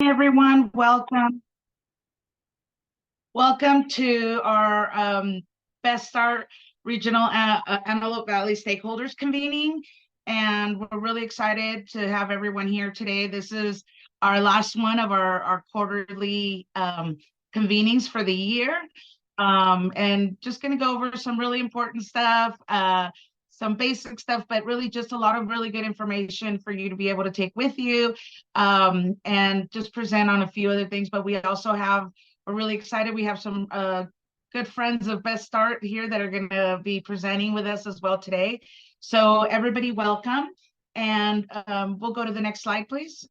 Everyone, welcome. Welcome to our Best Start Regional Antelope Valley Stakeholders Convening. And we're really excited to have everyone here today. This is our last one of our quarterly convenings for the year. And just going to go over some really important stuff, some basic stuff, but really just a lot of really good information for you to be able to take with you, and just present on a few other things. But we also have, we're really excited. We have some good friends of Best Start here that are going to be presenting with us as well today. So everybody, welcome. And we'll go to the next slide, please.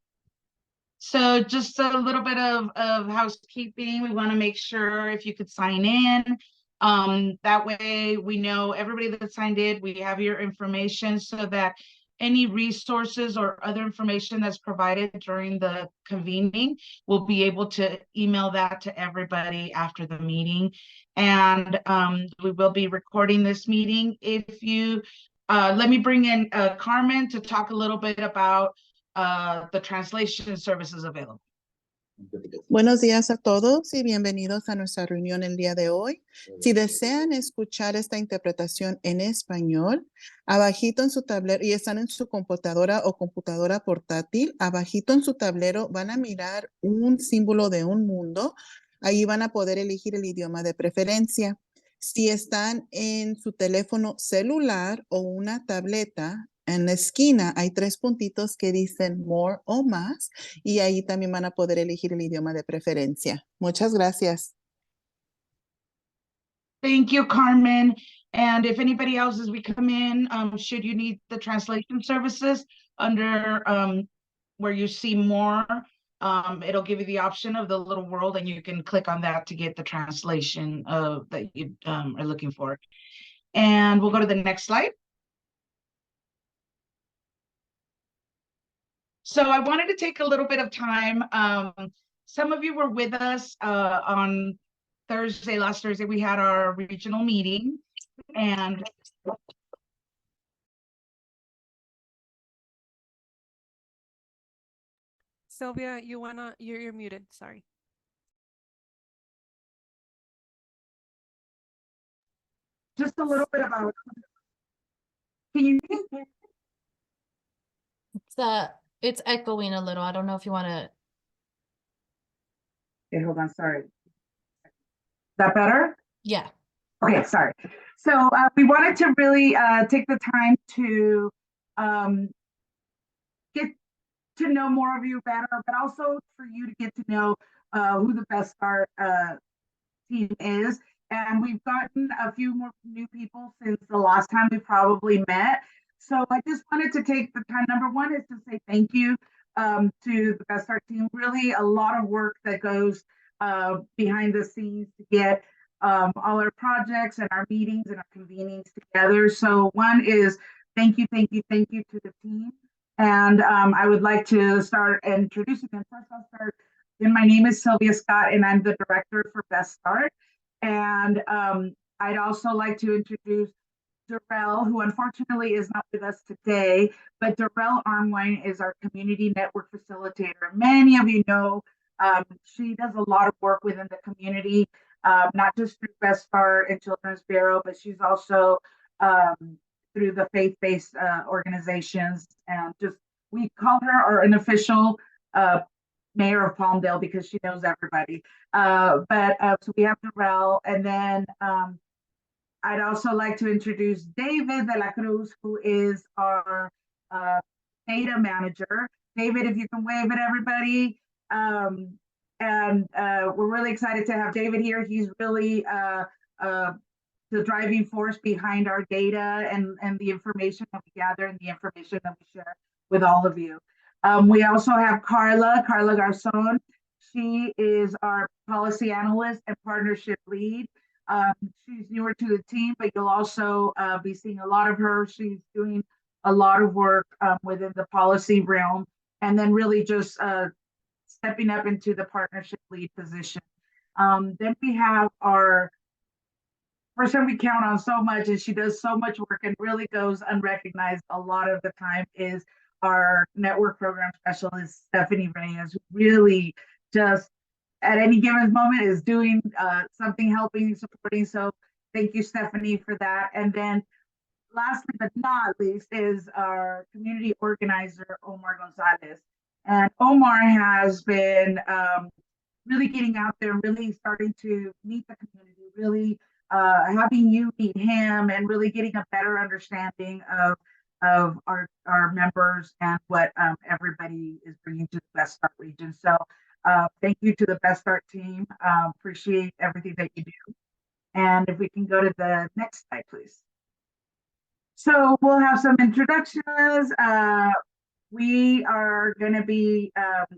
So just a little bit of housekeeping. We want to make sure if you could sign in. That way we know everybody that signed in, we have your information so that any resources or other information that's provided during the convening, we'll be able to email that to everybody after the meeting. And we will be recording this meeting. If you, let me bring in Carmen to talk a little bit about the translation services available. Buenos días a todos y bienvenidos a nuestra reunión el día de hoy. Si desean escuchar esta interpretación en español, abajito en su tablero, y están en su computadora o computadora portátil, abajito en su tablero van a mirar un símbolo de un mundo. Ahí van a poder elegir el idioma de preferencia. Si están en su teléfono celular o una tableta, en la esquina hay 3 puntitos que dicen More o más, y ahí también van a poder elegir el idioma de preferencia. Muchas gracias. Thank you, Carmen. And if anybody else, as we come in, should you need the translation services, under where you see more, it'll give you the option of the little world, and you can click on that to get the translation that you are looking for. And we'll go to the next slide. So I wanted to take a little bit of time. Some of you were with us on Thursday, last Thursday, we had our regional meeting, and Sylvia, you're muted, sorry. just a little bit about, can you hear? It's echoing a little. I don't know if you want to. Okay, hold on, sorry. Is that better? Yeah. Okay, sorry. So we wanted to really take the time to get to know more of you better, but also for you to get to know who the Best Start team is. And we've gotten a few more new people since the last time we probably met. So I just wanted to take the time. Number one is to say thank you to the Best Start team. Really a lot of work that goes behind the scenes to get all our projects and our meetings and our convenings together. So one is thank you to the team. And I would like to start introducing them. First, I'll start. And my name is Sylvia Scott, and I'm the director for Best Start. And I'd also like to introduce Darrell, who unfortunately is not with us today, but Darrell Armwine is our community network facilitator. Many of you know she does a lot of work within the community, not just through Best Start and Children's Bureau, but she's also through the faith-based organizations. And just, we call her an official mayor of Palmdale because she knows everybody. So we have Darrell, and then I'd also like to introduce David de la Cruz, who is our data manager. David, if you can wave at everybody. We're really excited to have David here. He's really the driving force behind our data and the information that we gather and the information that we share with all of you. We also have Carla Garzon. She is our policy analyst and partnership lead. She's newer to the team, but you'll also be seeing a lot of her. She's doing a lot of work within the policy realm, and then really just stepping up into the partnership lead position. Then we have our person we count on so much, and she does so much work and really goes unrecognized a lot of the time, is our network program specialist, Stephanie Reyes, who really just at any given moment is doing something, helping, supporting. So thank you, Stephanie, for that. And then lastly but not least is our community organizer, Omar Gonzalez. And Omar has been really getting out there, really starting to meet the community, really having you meet him and really getting a better understanding of our members and what everybody is bringing to the Best Start region. So thank you to the Best Start team. Appreciate everything that you do. And if we can go to the next slide, please. So we'll have some introductions. We are going to be,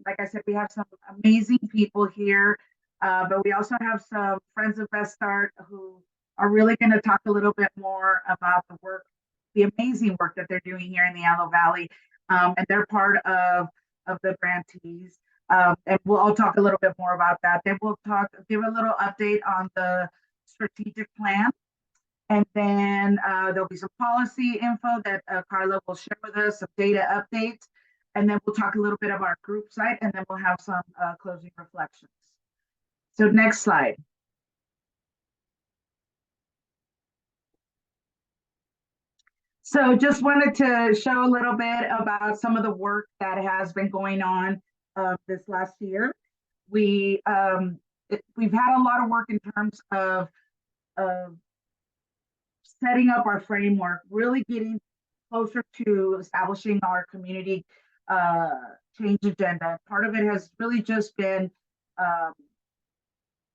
like I said, we have some amazing people here, but we also have some friends of Best Start who are really going to talk a little bit more about the work, the amazing work that they're doing here in the Antelope Valley, and they're part of the grantees. And we'll all talk a little bit more about that. Then we'll give a little update on the strategic plan. And then there'll be some policy info that Carla will share with us, some data updates. And then we'll talk a little bit about our group site, and then we'll have some closing reflections. So next slide. So just wanted to show a little bit about some of the work that has been going on this last year. We've had a lot of work in terms of setting up our framework, really getting closer to establishing our community change agenda. Part of it has really just been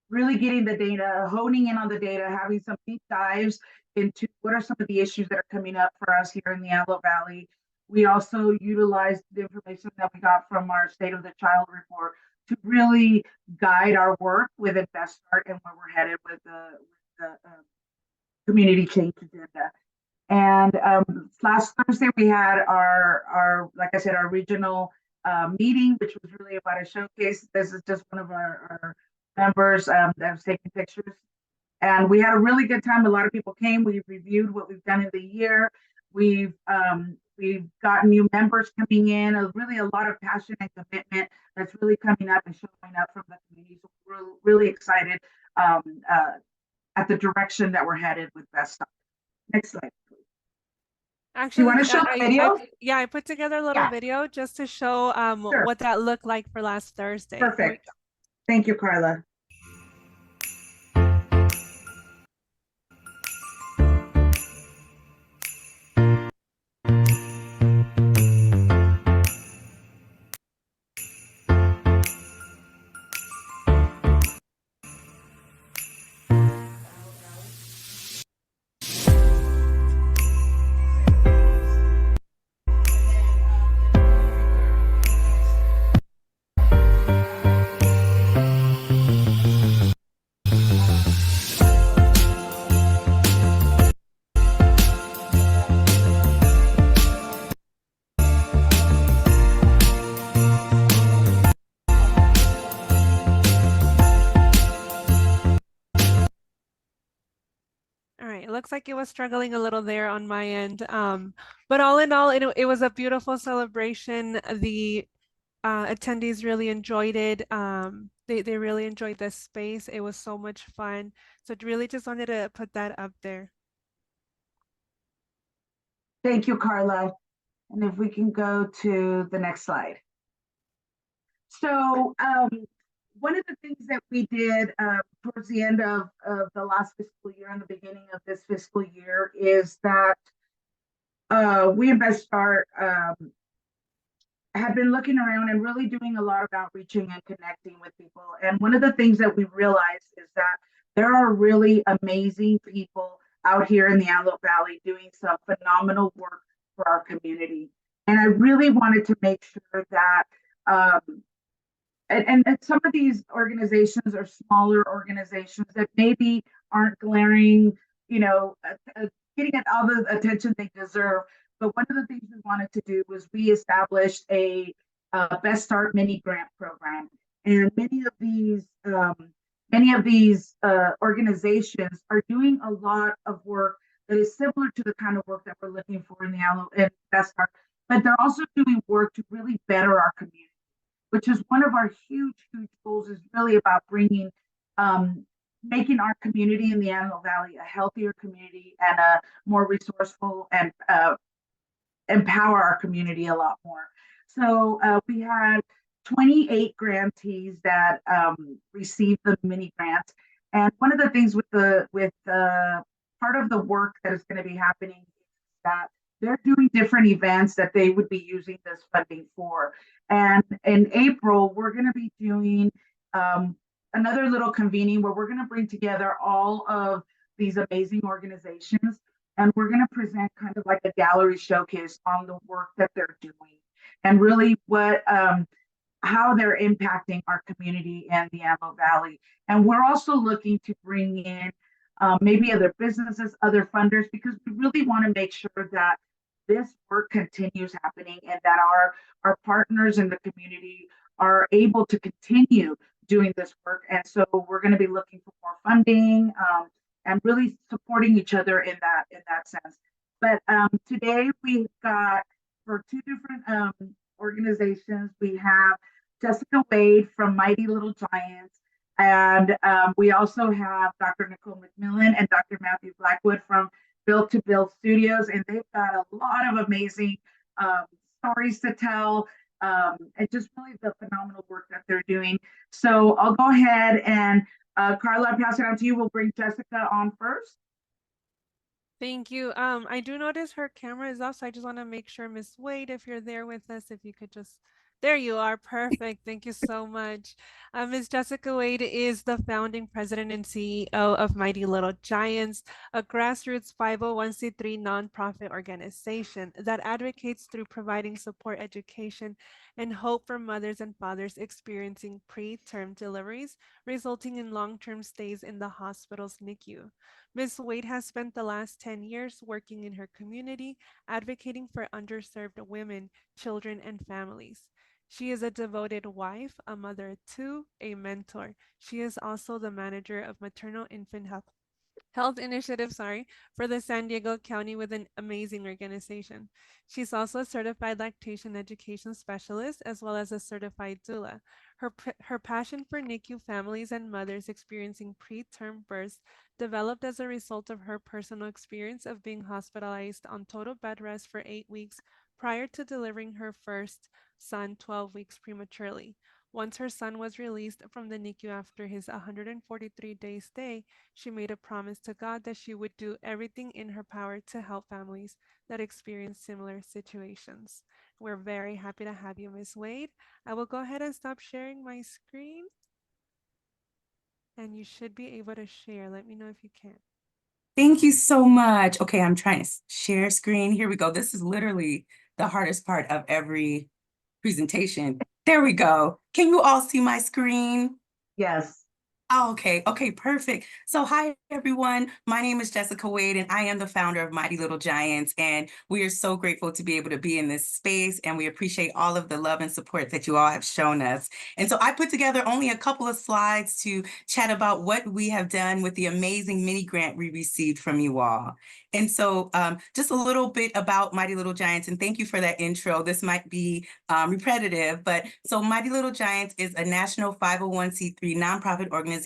really getting the data, honing in on the data, having some deep dives into what are some of the issues that are coming up for us here in the Antelope Valley. We also utilized the information that we got from our State of the Child report to really guide our work with Best Start and where we're headed with the community change agenda. And last Thursday we had our like I said, our regional meeting, which was really about a showcase. This is just one of our members that was taking pictures, and we had a really good time. A lot of people came. We reviewed what we've done in the year. We've got new members coming in. Really a lot of passion and commitment that's really coming up and showing up from the community. So we're really excited at the direction that we're headed with Best Start. Next slide, please. Actually, you want to show the video? I put together a little video just to show Sure. what that looked like for last Thursday. Perfect. Thank you, Carla. Looks like it was struggling a little there on my end. But all in all, it was a beautiful celebration. The attendees really enjoyed it. They really enjoyed this space. It was so much fun. So really just wanted to put that up there. Thank you, Carla. And if we can go to the next slide. So one of the things that we did towards the end of the last fiscal year and the beginning of this fiscal year is that we at Best Start had been looking around and really doing a lot of outreaching and connecting with people. And one of the things that we realized is that there are really amazing people out here in the Antelope Valley doing some phenomenal work for our community. And I really wanted to make sure that and some of these organizations are smaller organizations that maybe aren't glaring, getting all the attention they deserve. But one of the things we wanted to do was we established a Best Start mini grant program, and many of these organizations are doing a lot of work that is similar to the kind of work that we're looking for in Best Start, but they're also doing work to really better our community, which is one of our huge, huge goals, is really about bringing, making our community in the Antelope Valley a healthier community and a more resourceful, and empower our community a lot more. So we had 28 grantees that received the mini grant. And one of the things with the part of the work that is going to be happening is that they're doing different events that they would be using this funding for. And in April, we're going to be doing another little convening where we're going to bring together all of these amazing organizations, and we're going to present kind of like a gallery showcase on the work that they're doing, and really what how they're impacting our community and the Antelope Valley. And we're also looking to bring in maybe other businesses, other funders, because we really want to make sure that this work continues happening, and that our partners in the community are able to continue doing this work. And so we're going to be looking for more funding, and really supporting each other in that sense. But today we've got, for two different organizations, we have Jessica Wade from Mighty Little Giants, and we also have Dr. Nicole McMillan and Dr. Matthew Blackwood from Built to Build Studios, and they've got a lot of amazing stories to tell, and just really the phenomenal work that they're doing. So I'll go ahead and Carla, I'll pass it on to you. We'll bring Jessica on first. Thank you. I do notice her camera is off, so I just want to make sure, Miss Wade, if you're there with us, if you could just, there you are. Perfect. Thank you so much. Ms. Jessica Wade is the founding president and CEO of Mighty Little Giants, a grassroots 501c3 nonprofit organization that advocates through providing support, education, and hope for mothers and fathers experiencing preterm deliveries, resulting in long-term stays in the hospital's NICU. Ms. Wade has spent the last 10 years working in her community, advocating for underserved women, children, and families. She is a devoted wife, a mother of two, a mentor. She is also the manager of maternal infant health initiative, for the San Diego County, with an amazing organization. She's also a certified lactation education specialist, as well as a certified doula. Her passion for NICU families and mothers experiencing preterm births developed as a result of her personal experience of being hospitalized on total bed rest for 8 weeks prior to delivering her first son 12 weeks prematurely. Once her son was released from the NICU after his 143-day stay, she made a promise to God that she would do everything in her power to help families that experience similar situations. We're very happy to have you, Ms. Wade. I will go ahead and stop sharing my screen, and you should be able to share. Let me know if you can. Thank you so much. Okay, I'm trying to share screen. Here we go. This is literally the hardest part of every presentation. There we go. Can you all see my screen? Yes. Oh, okay. Okay, perfect. So hi, everyone. My name is Jessica Wade, and I am the founder of Mighty Little Giants. And we are so grateful to be able to be in this space, and we appreciate all of the love and support that you all have shown us. And so I put together only a couple of slides to chat about what we have done with the amazing mini grant we received from you all. And so just a little bit about Mighty Little Giants, and thank you for that intro. This might be repetitive, but so Mighty Little Giants is a national 501c3 nonprofit organization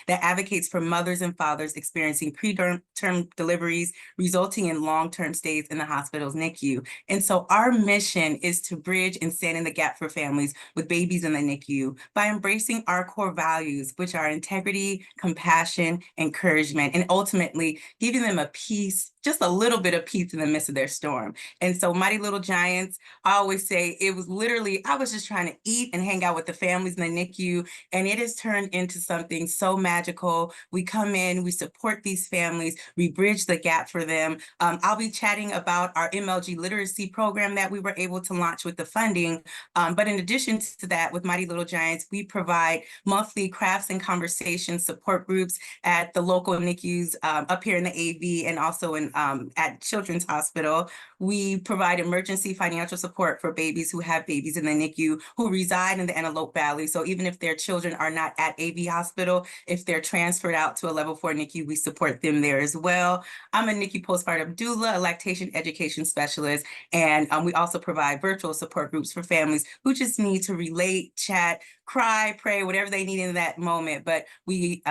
that advocates for mothers and fathers experiencing preterm deliveries, resulting in long-term stays in the hospital's NICU. And so our mission is to bridge and stand in the gap for families with babies in the NICU by embracing our core values, which are integrity, compassion, encouragement, and ultimately giving them a peace, just a little bit of peace in the midst of their storm. And so Mighty Little Giants, I always say it was literally, I was just trying to eat and hang out with the families in the NICU, and it has turned into something so magical. We come in, we support these families, we bridge the gap for them. I'll be chatting about our MLG literacy program that we were able to launch with the funding. But in addition to that, with Mighty Little Giants, we provide monthly crafts and conversation support groups at the local NICUs up here in the AV and also in at Children's Hospital. We provide emergency financial support for babies who have babies in the NICU who reside in the Antelope Valley. So even if their children are not at AV Hospital, hospital. If they're transferred out to a level 4 NICU, we support them there as well. I'm a NICU postpartum doula, a lactation education specialist, and we also provide virtual support groups for families who just need to relate, chat, cry, pray, whatever they need in that moment. But we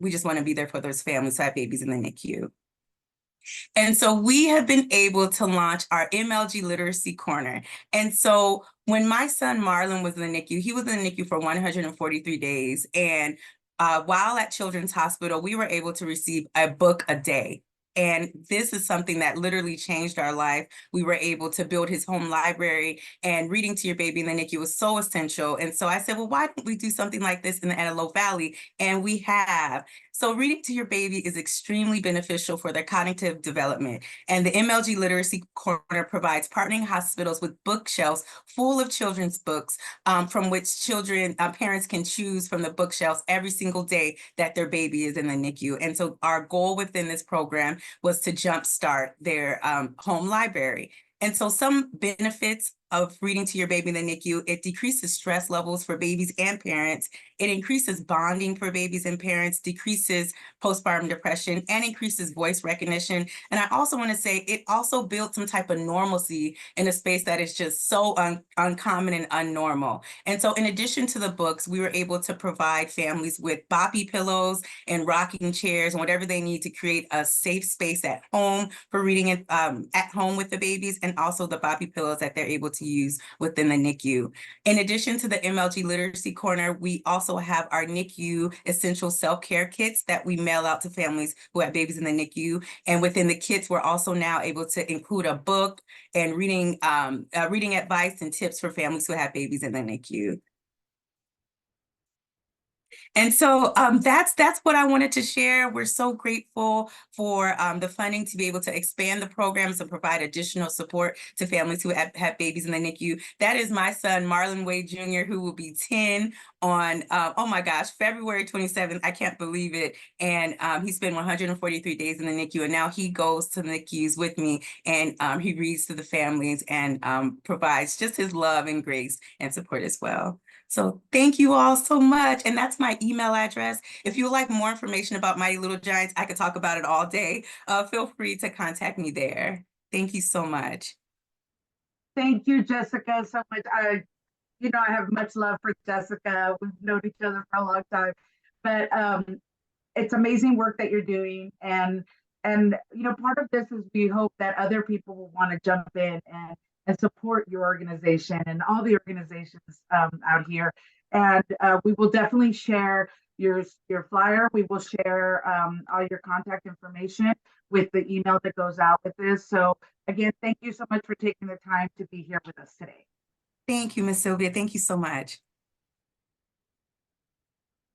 just want to be there for those families who have babies in the NICU. And so we have been able to launch our MLG Literacy Corner. And so when my son Marlon was in the NICU, he was in the NICU for 143 days. And while at Children's Hospital, we were able to receive a book a day. And this is something that literally changed our life. We were able to build his home library, and reading to your baby in the NICU was so essential. And so I said, well, why don't we do something like this in the Antelope Valley? And we have. So reading to your baby is extremely beneficial for their cognitive development. And the MLG Literacy Corner provides partnering hospitals with bookshelves full of children's books, from which parents can choose from the bookshelves every single day that their baby is in the NICU. And so our goal within this program was to jumpstart their home library. And so some benefits of reading to your baby in the NICU: it decreases stress levels for babies and parents. It increases bonding for babies and parents, decreases postpartum depression, and increases voice recognition. And I also want to say it also builds some type of normalcy in a space that is just so uncommon and unnormal. And so in addition to the books, we were able to provide families with boppy pillows and rocking chairs and whatever they need to create a safe space at home for reading at home with the babies, and also the boppy pillows that they're able to use within the NICU. In addition to the MLG Literacy Corner, we also have our NICU essential self-care kits that we mail out to families who have babies in the NICU. And within the kits, we're also now able to include a book and reading advice and tips for families who have babies in the NICU. And so that's what I wanted to share. We're so grateful for the funding to be able to expand the programs and provide additional support to families who have babies in the NICU. That is my son, Marlon Wade Jr., who will be 10 on, oh my gosh, February 27th. I can't believe it. And he spent 143 days in the NICU, and now he goes to the NICUs with me, and he reads to the families and provides just his love and grace and support as well. So thank you all so much. And that's my email address. If you would like more information about Mighty Little Giants, I could talk about it all day. Feel free to contact me there. Thank you so much. Thank you, Jessica, so much. I have much love for Jessica. We've known each other for a long time, but it's amazing work that you're doing. And part of this is we hope that other people will want to jump in and support your organization and all the organizations out here. And we will definitely share your flyer. We will share all your contact information with the email that goes out with this. So again, thank you so much for taking the time to be here with us today. Thank you, Ms. Sylvia. Thank you so much.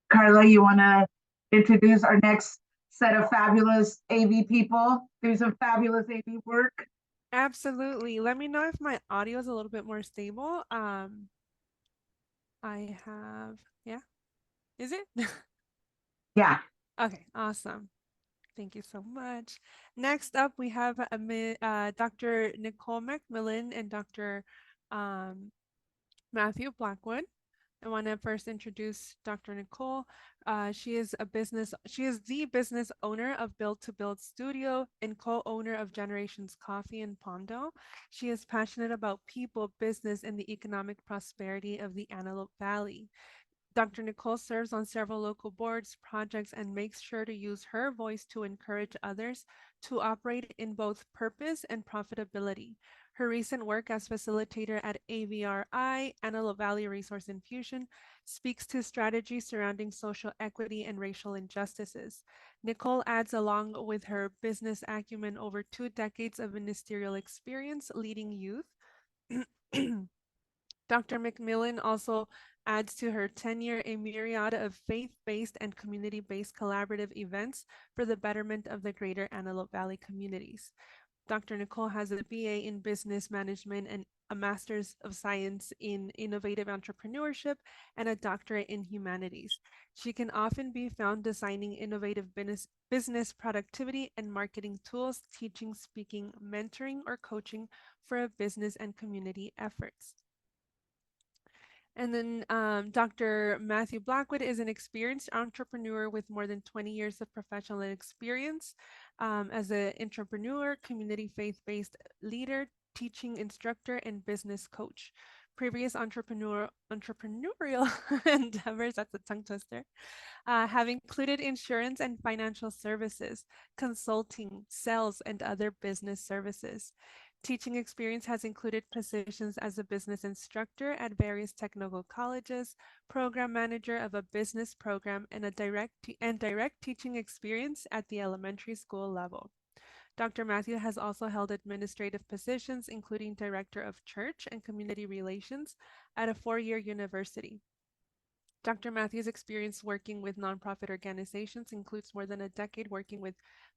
Carla, you want to introduce our next set of fabulous AV people? Do some fabulous AV work. Absolutely. Let me know if my audio is a little bit more stable. Yeah. Is it? Yeah. Okay, awesome. Thank you so much. Next up, we have Dr. Nicole McMillan and Dr. Matthew Blackwood. I want to first introduce Dr. Nicole. She is the business owner of Build to Build Studio and co-owner of Generations Coffee in Palmdale. She is passionate about people, business, and the economic prosperity of the Antelope Valley. Dr. Nicole serves on several local boards, projects, and makes sure to use her voice to encourage others to operate in both purpose and profitability. Her recent work as facilitator at AVRI, Antelope Valley Resource Infusion, speaks to strategies surrounding social equity and racial injustices. Nicole adds, along with her business acumen, over 2 decades of ministerial experience leading youth. Dr. McMillan also adds to her tenure a myriad of faith-based and community-based collaborative events for the betterment of the greater Antelope Valley communities. Dr. Nicole has a BA in Business Management and a Master's of Science in Innovative Entrepreneurship and a Doctorate in Humanities. She can often be found designing innovative business productivity and marketing tools, teaching, speaking, mentoring, or coaching for business and community efforts. And then Dr. Matthew Blackwood is an experienced entrepreneur with more than 20 years of professional experience as an entrepreneur, community faith-based leader, teaching instructor, and business coach. Previous entrepreneurial endeavors, that's a tongue twister, have included insurance and financial services, consulting, sales, and other business services. Teaching experience has included positions as a business instructor at various technical colleges, program manager of a business program, and direct teaching experience at the elementary school level. Dr. Matthew has also held administrative positions, including Director of Church and Community Relations at a four-year university. Dr. Matthews' experience working with nonprofit organizations includes more than a decade working with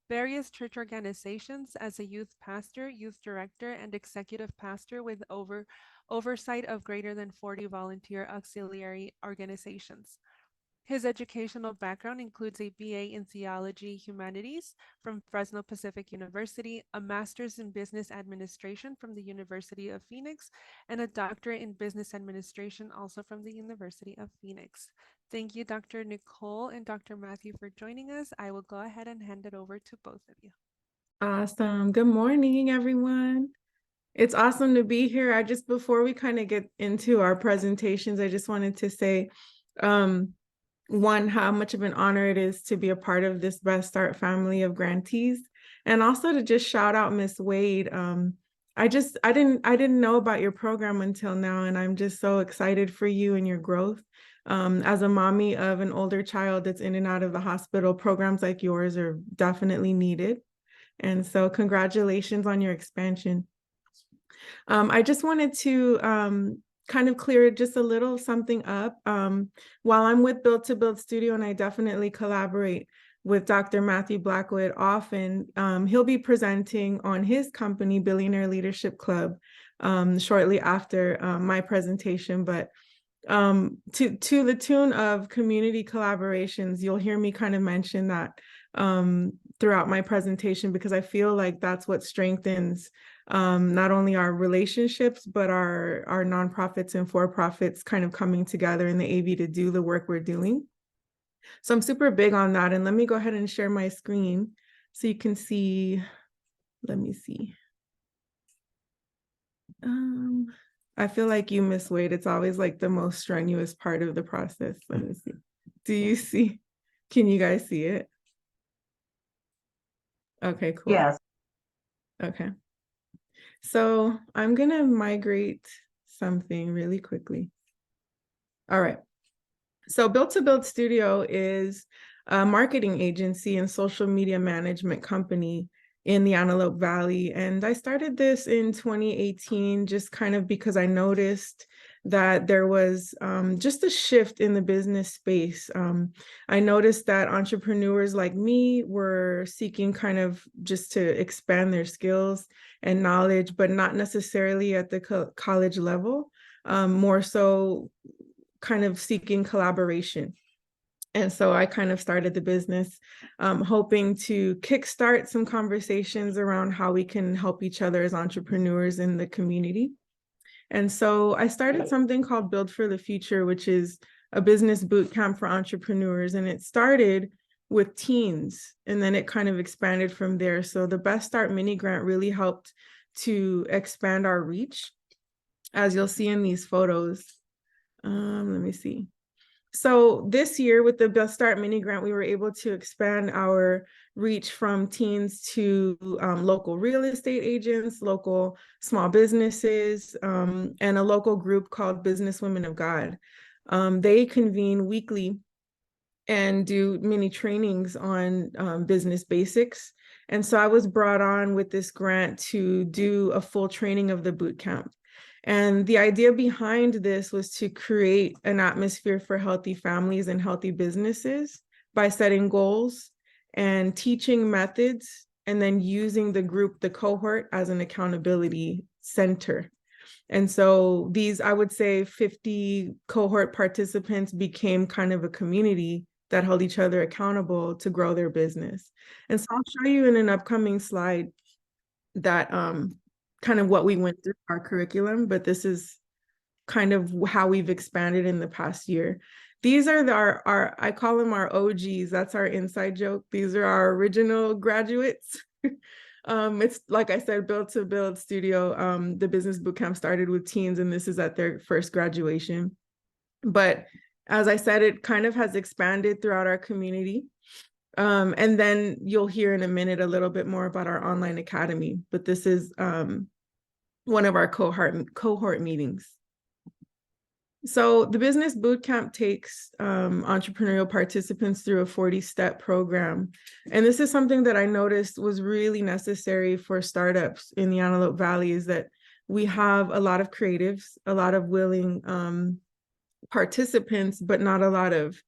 various church organizations as a youth pastor, youth director, and executive pastor with oversight of greater than 40 volunteer auxiliary organizations. His educational background includes a BA in Theology Humanities from Fresno Pacific University, a Master's in Business Administration from the University of Phoenix, and a Doctorate in Business Administration also from the University of Phoenix. Thank you, Dr. Nicole and Dr. Matthew, for joining us. I will go ahead and hand it over to both of you. Awesome. Good morning, everyone. It's awesome to be here. Before we kind of get into our presentations, I just wanted to say, one, how much of an honor it is to be a part of this Best Start family of grantees, and also to just shout out Miss Wade. I didn't know about your program until now, and I'm just so excited for you and your growth. As a mommy of an older child that's in and out of the hospital, programs like yours are definitely needed. And so congratulations on your expansion. I just wanted to kind of clear just a little something up. While I'm with Build to Build Studio, and I definitely collaborate with Dr. Matthew Blackwood often, he'll be presenting on his company, Billionaire Leadership Club, shortly after my presentation. But to the tune of community collaborations, you'll hear me kind of mention that throughout my presentation, because I feel like that's what strengthens not only our relationships, but our nonprofits and for-profits kind of coming together in the AV to do the work we're doing. So I'm super big on that. And let me go ahead and share my screen so you can see. Let me see. I feel like you, Miss Wade, it's always like the most strenuous part of the process. Let me see. Do you see? Can you guys see it? Okay, cool. Yes. Okay. So I'm going to migrate something really quickly. All right. So Build to Build Studio is a marketing agency and social media management company in the Antelope Valley. And I started this in 2018, just kind of because I noticed that there was just a shift in the business space. I noticed that entrepreneurs like me were seeking kind of just to expand their skills and knowledge, but not necessarily at the college level, more so kind of seeking collaboration. And so I kind of started the business hoping to kickstart some conversations around how we can help each other as entrepreneurs in the community. And so I started something called Build for the Future, which is a business boot camp for entrepreneurs. And it started with teens, and then it kind of expanded from there. So the Best Start mini grant really helped to expand our reach, as you'll see in these photos. Let me see. So this year with the Best Start mini grant, we were able to expand our reach from teens to local real estate agents, local small businesses, and a local group called Business Women of God. They convene weekly and do mini trainings on business basics. And so I was brought on with this grant to do a full training of the boot camp. And the idea behind this was to create an atmosphere for healthy families and healthy businesses by setting goals and teaching methods, and then using the group, the cohort, as an accountability center. And so these, I would say 50 cohort participants became kind of a community that held each other accountable to grow their business. And so I'll show you in an upcoming slide that kind of what we went through our curriculum, but this is kind of how we've expanded in the past year. These are our I call them our OGs. That's our inside joke. These are our original graduates. It's like I said, Build to Build Studio. The business bootcamp started with teens, and this is at their first graduation. But as I said, it kind of has expanded throughout our community. And then you'll hear in a minute a little bit more about our online academy. But this is one of our cohort meetings. So the business bootcamp takes entrepreneurial participants through a 40-step program. And this is something that I noticed was really necessary for startups in the Antelope Valley, is that we have a lot of creatives, a lot of willing participants, but not a lot of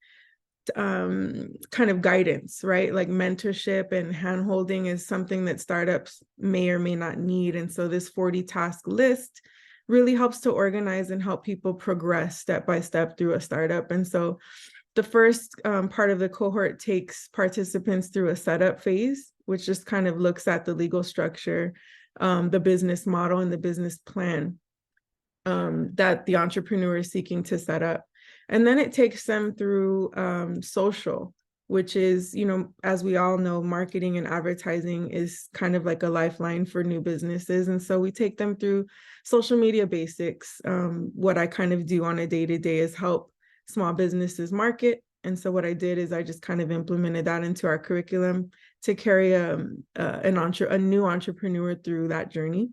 kind of guidance, right? Like mentorship and handholding is something that startups may or may not need. And so this 40 task list really helps to organize and help people progress step by step through a startup. And so the first part of the cohort takes participants through a setup phase, which just kind of looks at the legal structure, the business model, and the business plan that the entrepreneur is seeking to set up. And then it takes them through social, which is, you know, as we all know, marketing and advertising is kind of like a lifeline for new businesses. And so we take them through social media basics. What I kind of do on a day-to-day is help small businesses market. And so what I did is I just kind of implemented that into our curriculum to carry a new entrepreneur through that journey.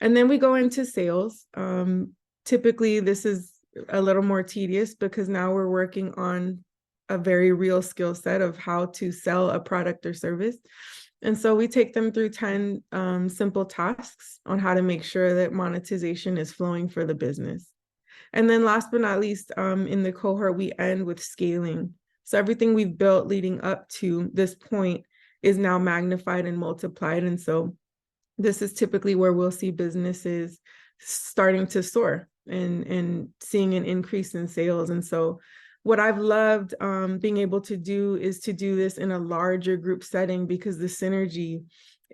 And then we go into sales. Typically, this is a little more tedious because now we're working on a very real skill set of how to sell a product or service. And so we take them through 10 simple tasks on how to make sure that monetization is flowing for the business. And then last but not least, in the cohort, we end with scaling. So everything we've built leading up to this point is now magnified and multiplied. And so this is typically where we'll see businesses starting to soar and seeing an increase in sales. And so what I've loved being able to do is to do this in a larger group setting, because the synergy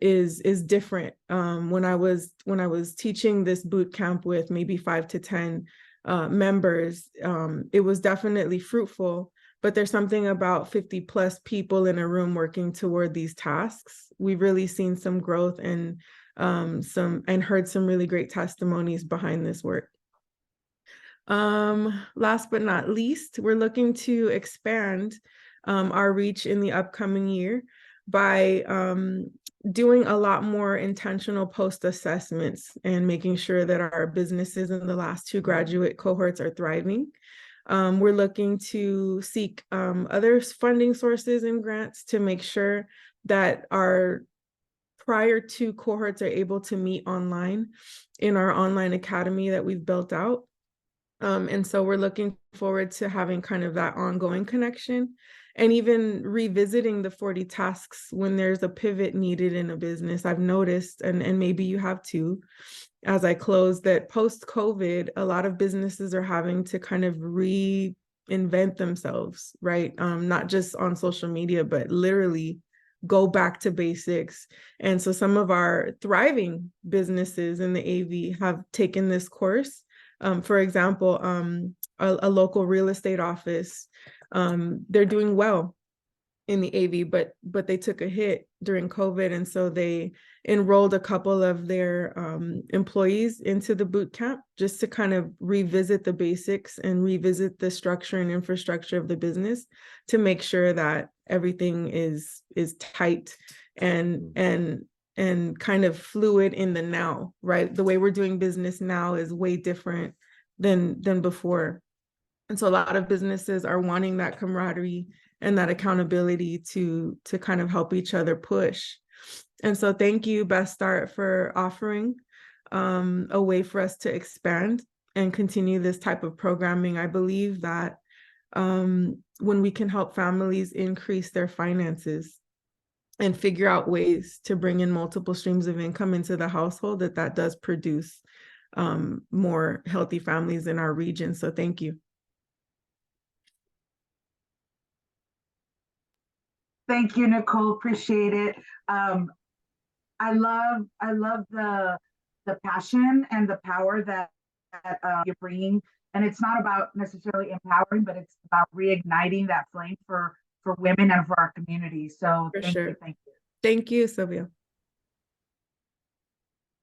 is different. When I was teaching this boot camp with maybe 5 to 10 members, it was definitely fruitful, but there's something about 50 plus people in a room working toward these tasks. We've really seen some growth and heard some really great testimonies behind this work. Last but not least, we're looking to expand our reach in the upcoming year by doing a lot more intentional post-assessments and making sure that our businesses in the last 2 graduate cohorts are thriving. We're looking to seek other funding sources and grants to make sure that our prior 2 cohorts are able to meet online in our online academy that we've built out. And so we're looking forward to having kind of that ongoing connection and even revisiting the 40 tasks when there's a pivot needed in a business. I've noticed, and maybe you have too, as I close, that post-COVID, a lot of businesses are having to kind of reinvent themselves, right? Not just on social media, but literally go back to basics. And so some of our thriving businesses in the AV have taken this course. For example, a local real estate office, they're doing well in the AV, but they took a hit during COVID. And so they enrolled a couple of their employees into the boot camp just to kind of revisit the basics and revisit the structure and infrastructure of the business to make sure that everything is tight and kind of fluid in the now, right? The way we're doing business now is way different than before. And so a lot of businesses are wanting that camaraderie and that accountability to kind of help each other push. And so thank you, Best Start, for offering a way for us to expand and continue this type of programming. I believe that when we can help families increase their finances and figure out ways to bring in multiple streams of income into the household, that does produce more healthy families in our region. So thank you. Thank you, Nicole. Appreciate it. I love the passion and the power that you're bringing. And it's not about necessarily empowering, but it's about reigniting that flame for women and for our community. So For thank sure. you, thank you. Thank you, Sylvia.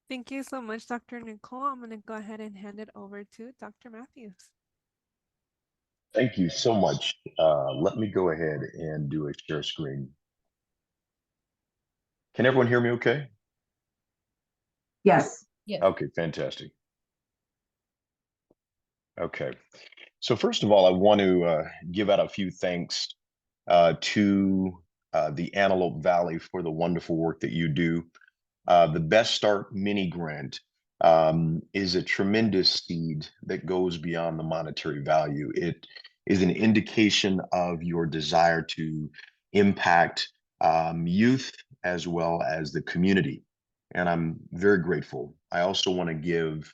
Thank you so much, Dr. Nicole. I'm going to go ahead and hand it over to Dr. Matthews. Thank you so much. Let me go ahead and do a share screen. Can everyone hear me okay? Yes. Yeah. Okay, fantastic. Okay. So first of all, I want to give out a few thanks to the Antelope Valley for the wonderful work that you do. The Best Start mini grant is a tremendous seed that goes beyond the monetary value. It is an indication of your desire to impact youth as well as the community. And I'm very grateful. I also want to give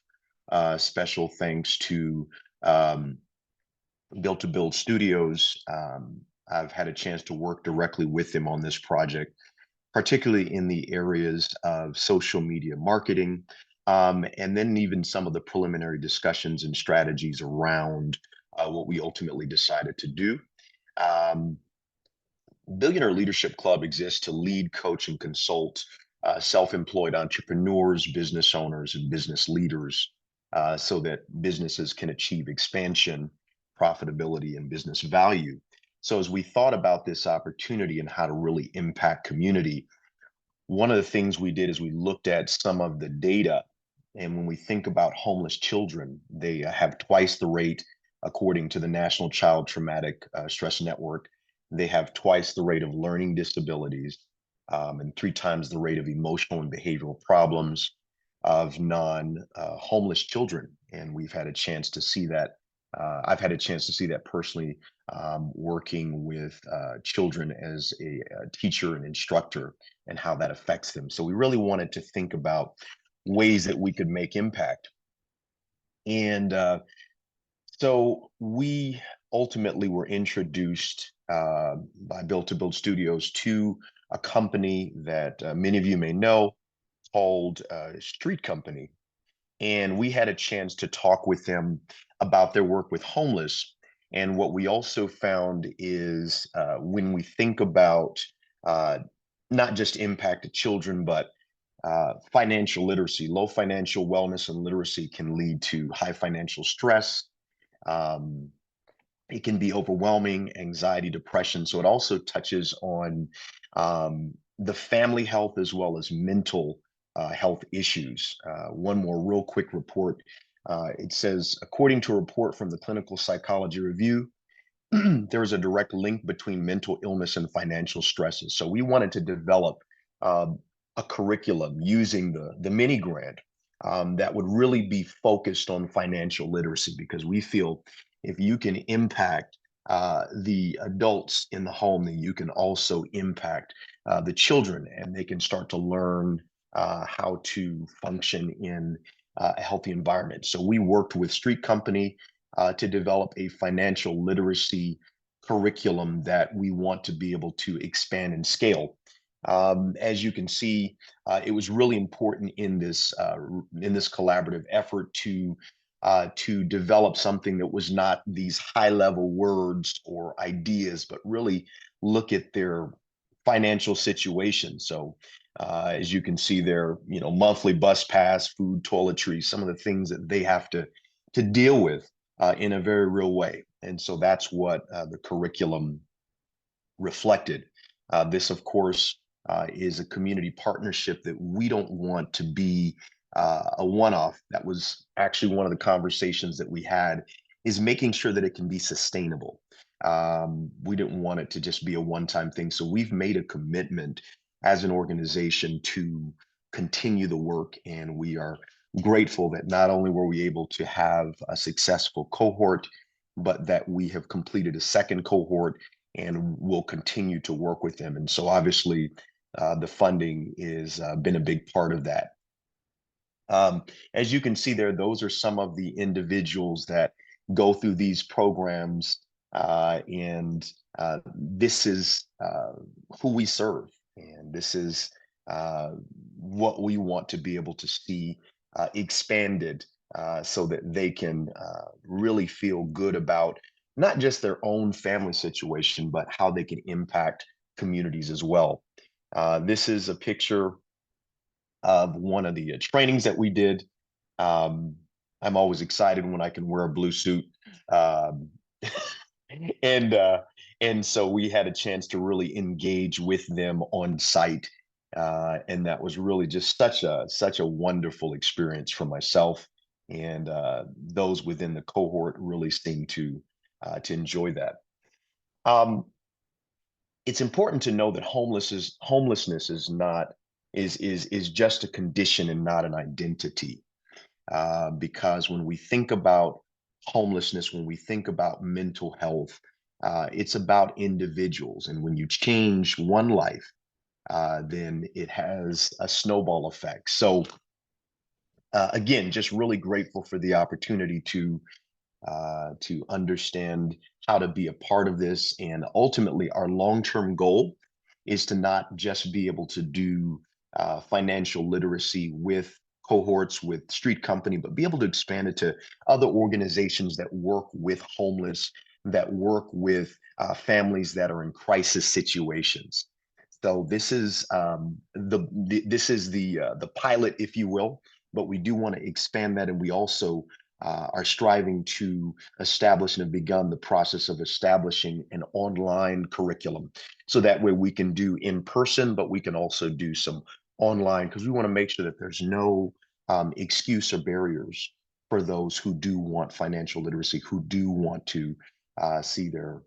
special thanks to Built to Build Studios. I've had a chance to work directly with them on this project, particularly in the areas of social media marketing, and then even some of the preliminary discussions and strategies around what we ultimately decided to do. Billionaire Leadership Club exists to lead, coach, and consult self-employed entrepreneurs, business owners, and business leaders so that businesses can achieve expansion, profitability, and business value. So as we thought about this opportunity and how to really impact community, one of the things we did is we looked at some of the data. And when we think about homeless children, they have twice the rate, according to the National Child Traumatic Stress Network. They have twice the rate of learning disabilities and 3 times the rate of emotional and behavioral problems of non-homeless children. And we've had a chance to see that. I've had a chance to see that personally, working with children as a teacher and instructor, and how that affects them. So we really wanted to think about ways that we could make impact. And so we ultimately were introduced by Built to Build Studios to a company that many of you may know called Street Company. And we had a chance to talk with them about their work with homeless. And what we also found is when we think about not just impact to children, but financial literacy, low financial wellness and literacy can lead to high financial stress. It can be overwhelming, anxiety, depression. So it also touches on the family health as well as mental health issues. One more real quick report. It says, according to a report from the Clinical Psychology Review, there is a direct link between mental illness and financial stresses. So we wanted to develop a curriculum using the mini grant that would really be focused on financial literacy, because we feel if you can impact the adults in the home, then you can also impact the children, and they can start to learn how to function in a healthy environment. So we worked with Street Company to develop a financial literacy curriculum that we want to be able to expand and scale. As you can see, it was really important in this collaborative effort to develop something that was not these high-level words or ideas, but really look at their financial situation. So as you can see there, monthly bus pass, food, toiletries, some of the things that they have to deal with in a very real way. And so that's what the curriculum reflected. This, of course, is a community partnership that we don't want to be a one-off. That was actually one of the conversations that we had, is making sure that it can be sustainable. We didn't want it to just be a one-time thing. So we've made a commitment as an organization to continue the work, and we are grateful that not only were we able to have a successful cohort, but that we have completed a second cohort and will continue to work with them. And so obviously the funding is been a big part of that. As you can see there, those are some of the individuals that go through these programs, and this is who we serve, and this is what we want to be able to see expanded so that they can really feel good about not just their own family situation, but how they can impact communities as well. This is a picture of one of the trainings that we did. I'm always excited when I can wear a blue suit. Um, and so we had a chance to really engage with them on site. And that was really just such a wonderful experience for myself. And those within the cohort really seemed to enjoy that. It's important to know that homelessness is not is just a condition and not an identity. Because when we think about homelessness, when we think about mental health, it's about individuals. And when you change one life, then it has a snowball effect. So again, just really grateful for the opportunity to understand how to be a part of this. And ultimately, our long-term goal is to not just be able to do financial literacy with cohorts, with Street Company, but be able to expand it to other organizations that work with homeless, that work with families that are in crisis situations. So this is the pilot, if you will, but we do want to expand that, and we also are striving to establish and have begun the process of establishing an online curriculum. So that way we can do in person, but we can also do some online, because we want to make sure that there's no excuse or barriers for those who do want financial literacy, who do want to see their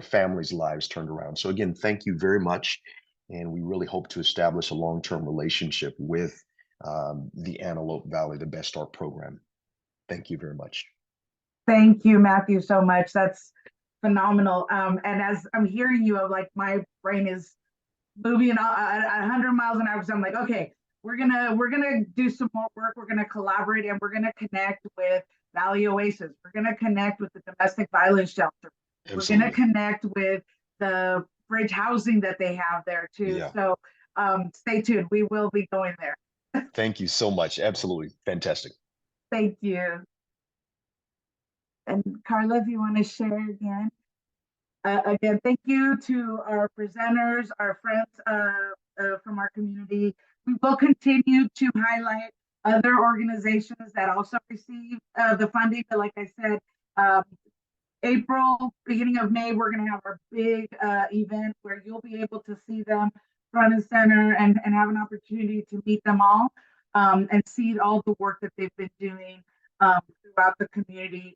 families' lives turned around. So again, thank you very much. And we really hope to establish a long-term relationship with the Antelope Valley, the Best Start program. Thank you very much. Thank you, Matthew, so much. That's phenomenal. And as I'm hearing you, I'm like, my brain is moving at 100 miles an hour. So I'm like, okay, we're gonna do some more work. We're gonna collaborate, and we're gonna connect with Valley Oasis. We're gonna connect with the domestic violence shelter. Absolutely. We're gonna connect with the bridge housing that they have there too. Yeah. So stay tuned. We will be going there. Thank you so much. Absolutely fantastic. Thank you. And Carla, if you want to share again. Again, thank you to our presenters, our friends from our community. We will continue to highlight other organizations that also receive the funding. But like I said, April, beginning of May, we're going to have our big event where you'll be able to see them front and center and have an opportunity to meet them all and see all the work that they've been doing throughout the community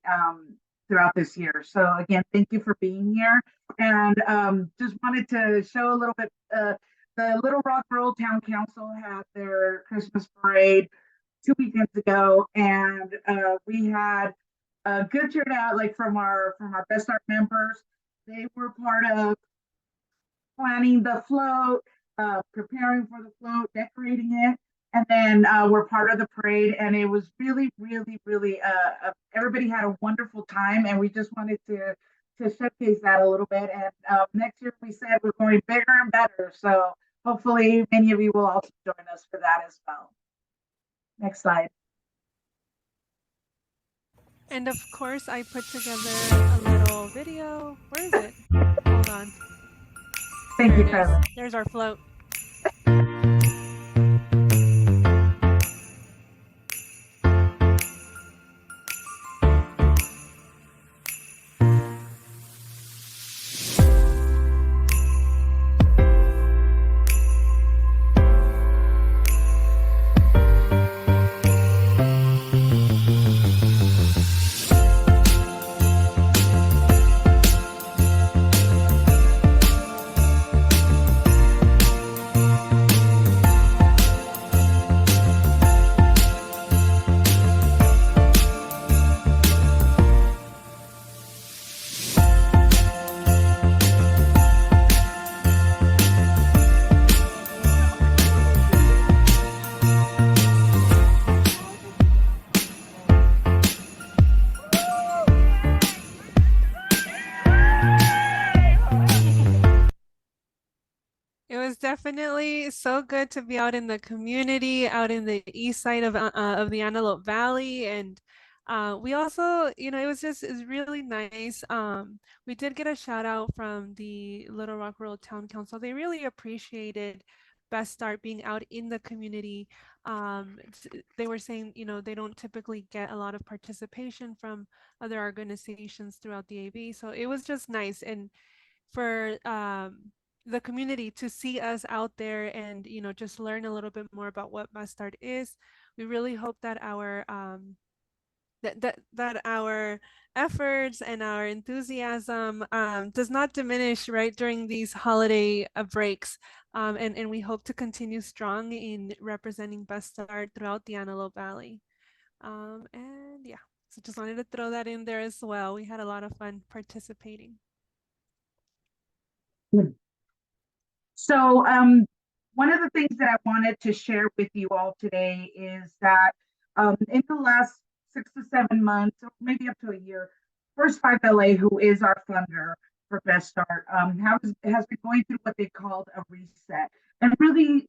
throughout this year. So again, thank you for being here. And just wanted to show a little bit, the Little Rock Rural Town Council had their Christmas parade 2 weekends ago, and we had a good turnout, like from our Best Start members. They were part of planning the float, preparing for the float, decorating it, and then we're part of the parade. And it was really, really, really, everybody had a wonderful time, and we just wanted to showcase that a little bit. And next year we said we're going bigger and better. So hopefully many of you will also join us for that as well. Next slide. And of course, I put together a little video. Where is it? Hold on. Thank you, Carla. There's our float. definitely so good to be out in the community, out in the east side of the Antelope Valley, and we also, it's really nice. We did get a shout out from the Little Rock Rural Town Council. They really appreciated Best Start being out in the community. They were saying, they don't typically get a lot of participation from other organizations throughout the AV, so it was just nice. And for the community to see us out there and just learn a little bit more about what Best Start is. We really hope that our that our efforts and our enthusiasm does not diminish right during these holiday breaks, and we hope to continue strong in representing Best Start throughout the Antelope Valley. And yeah, so just wanted to throw that in there as well. We had a lot of fun participating. So one of the things that I wanted to share with you all today is that in the last 6 to 7 months, or maybe up to a year, First 5 LA, who is our funder for Best Start, has been going through what they called a reset and really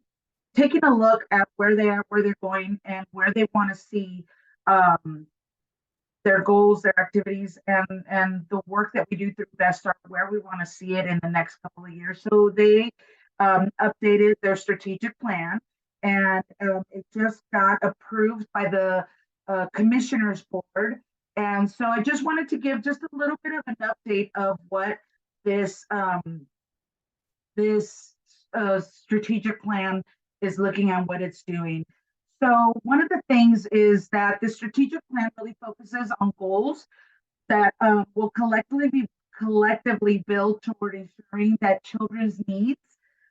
taking a look at where they are, where they're going, and where they want to see their goals, their activities, and the work that we do through Best Start, where we want to see it in the next couple of years. So they updated their strategic plan, and it just got approved by the commissioners board. And so I just wanted to give just a little bit of an update of what this strategic plan is looking at, what it's doing. So one of the things is that the strategic plan really focuses on goals that will collectively build toward ensuring that children's needs,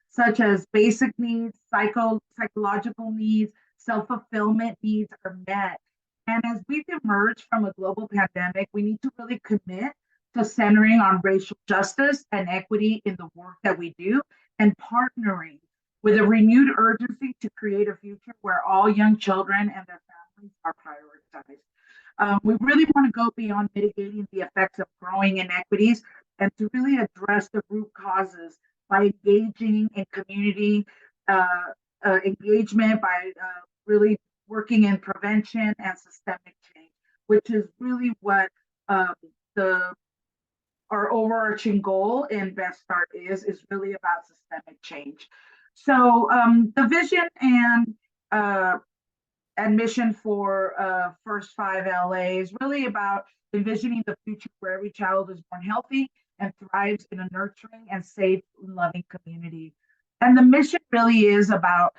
such as basic needs, psychological needs, self-fulfillment needs, are met. And as we've emerged from a global pandemic, we need to really commit to centering on racial justice and equity in the work that we do, and partnering with a renewed urgency to create a future where all young children and their families are prioritized. We really want to go beyond mitigating the effects of growing inequities and to really address the root causes by engaging in community engagement, by really working in prevention and systemic change, which is really what our overarching goal in Best Start is really about systemic change. So the vision and mission for First 5 LA is really about envisioning the future where every child is born healthy and thrives in a nurturing and safe and loving community. And the mission really is about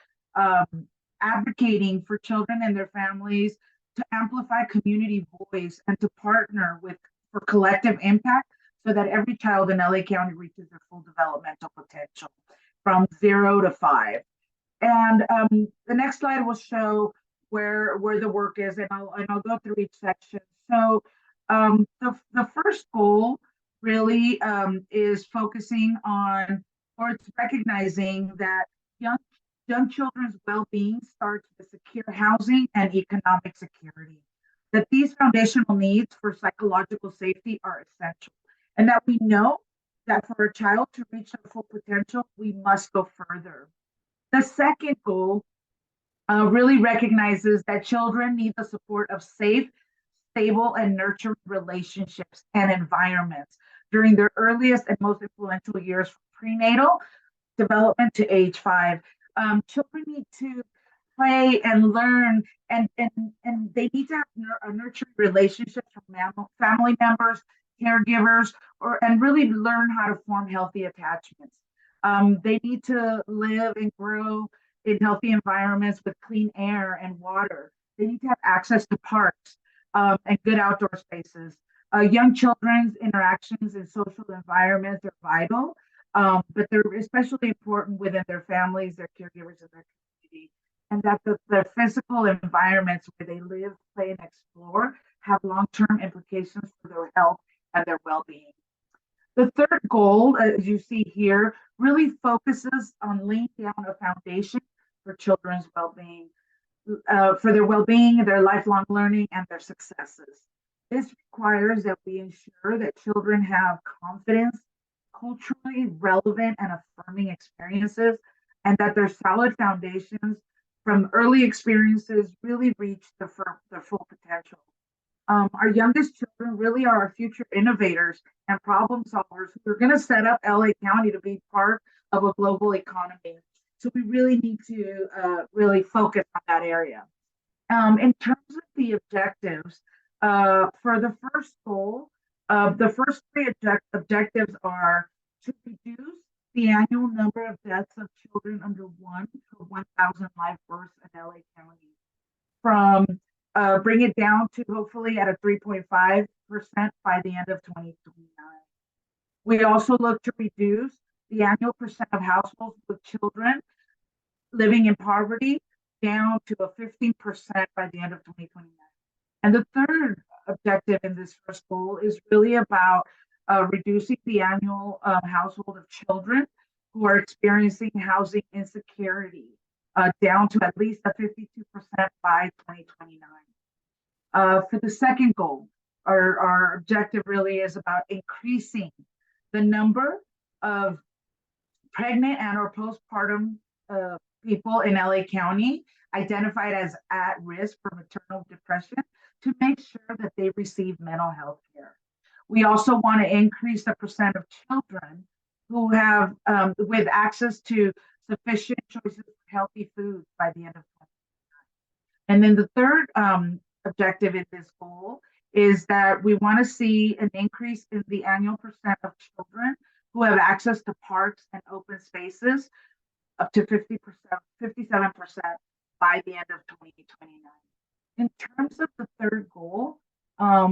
advocating for children and their families to amplify community voice and to partner for collective impact so that every child in LA County reaches their full developmental potential from 0 to 5. And the next slide will show where the work is, and I'll go through each section. So the first goal really is focusing on, or it's recognizing that young children's well-being starts with secure housing and economic security. That these foundational needs for psychological safety are essential, and that we know that for a child to reach their full potential, we must go further. The second goal really recognizes that children need the support of safe, stable, and nurturing relationships and environments during their earliest and most influential years, from prenatal development to age 5. Children need to play and learn, and they need to have nurturing relationships from family members, caregivers, and really learn how to form healthy attachments. They need to live and grow in healthy environments with clean air and water. They need to have access to parks and good outdoor spaces. Young children's interactions in social environments are vital, but they're especially important within their families, their caregivers, and their community. And that the physical environments where they live, play, and explore have long-term implications for their health and their well-being. The third goal, as you see here, really focuses on laying down a foundation for children's well-being, for their well-being, their lifelong learning, and their successes. This requires that we ensure that children have confidence, culturally relevant and affirming experiences, and that their solid foundations from early experiences really reach their full potential. Our youngest children really are our future innovators and problem solvers who are going to set up LA County to be part of a global economy. So we really need to really focus on that area. In terms of the objectives, for the first goal, the first three objectives are to reduce the annual number of deaths of children under 1 per 1,000 live births in LA County, from bring it down to hopefully at a 3.5% by the end of 2029. We also look to reduce the annual percent of households with children living in poverty down to a 15% by the end of 2029. And the third objective in this first goal is really about reducing the annual household of children who are experiencing housing insecurity down to at least a 52% by 2029. For the second goal, our objective really is about increasing the number of pregnant and or postpartum people in LA County identified as at risk for maternal depression to make sure that they receive mental health care. We also want to increase the percent of children who have with access to sufficient choices of healthy foods by the end of 2029. And then the third objective in this goal is that we want to see an increase in the annual percent of children who have access to parks and open spaces up to 50%, 57% by the end of 2029. In terms of the third goal,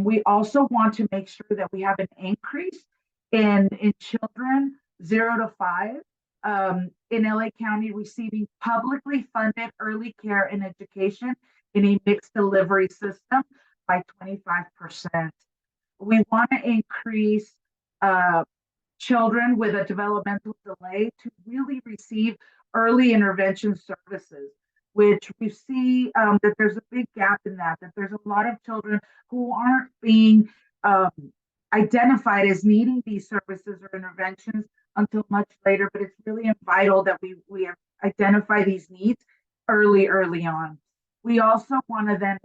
we also want to make sure that we have an increase in children 0 to 5 in LA County receiving publicly funded early care and education in a mixed delivery system by 25%. We want to increase children with a developmental delay to really receive early intervention services, which we see that there's a big gap in that there's a lot of children who aren't being identified as needing these services or interventions until much later, but it's really vital that we identify these needs early on. We also want to then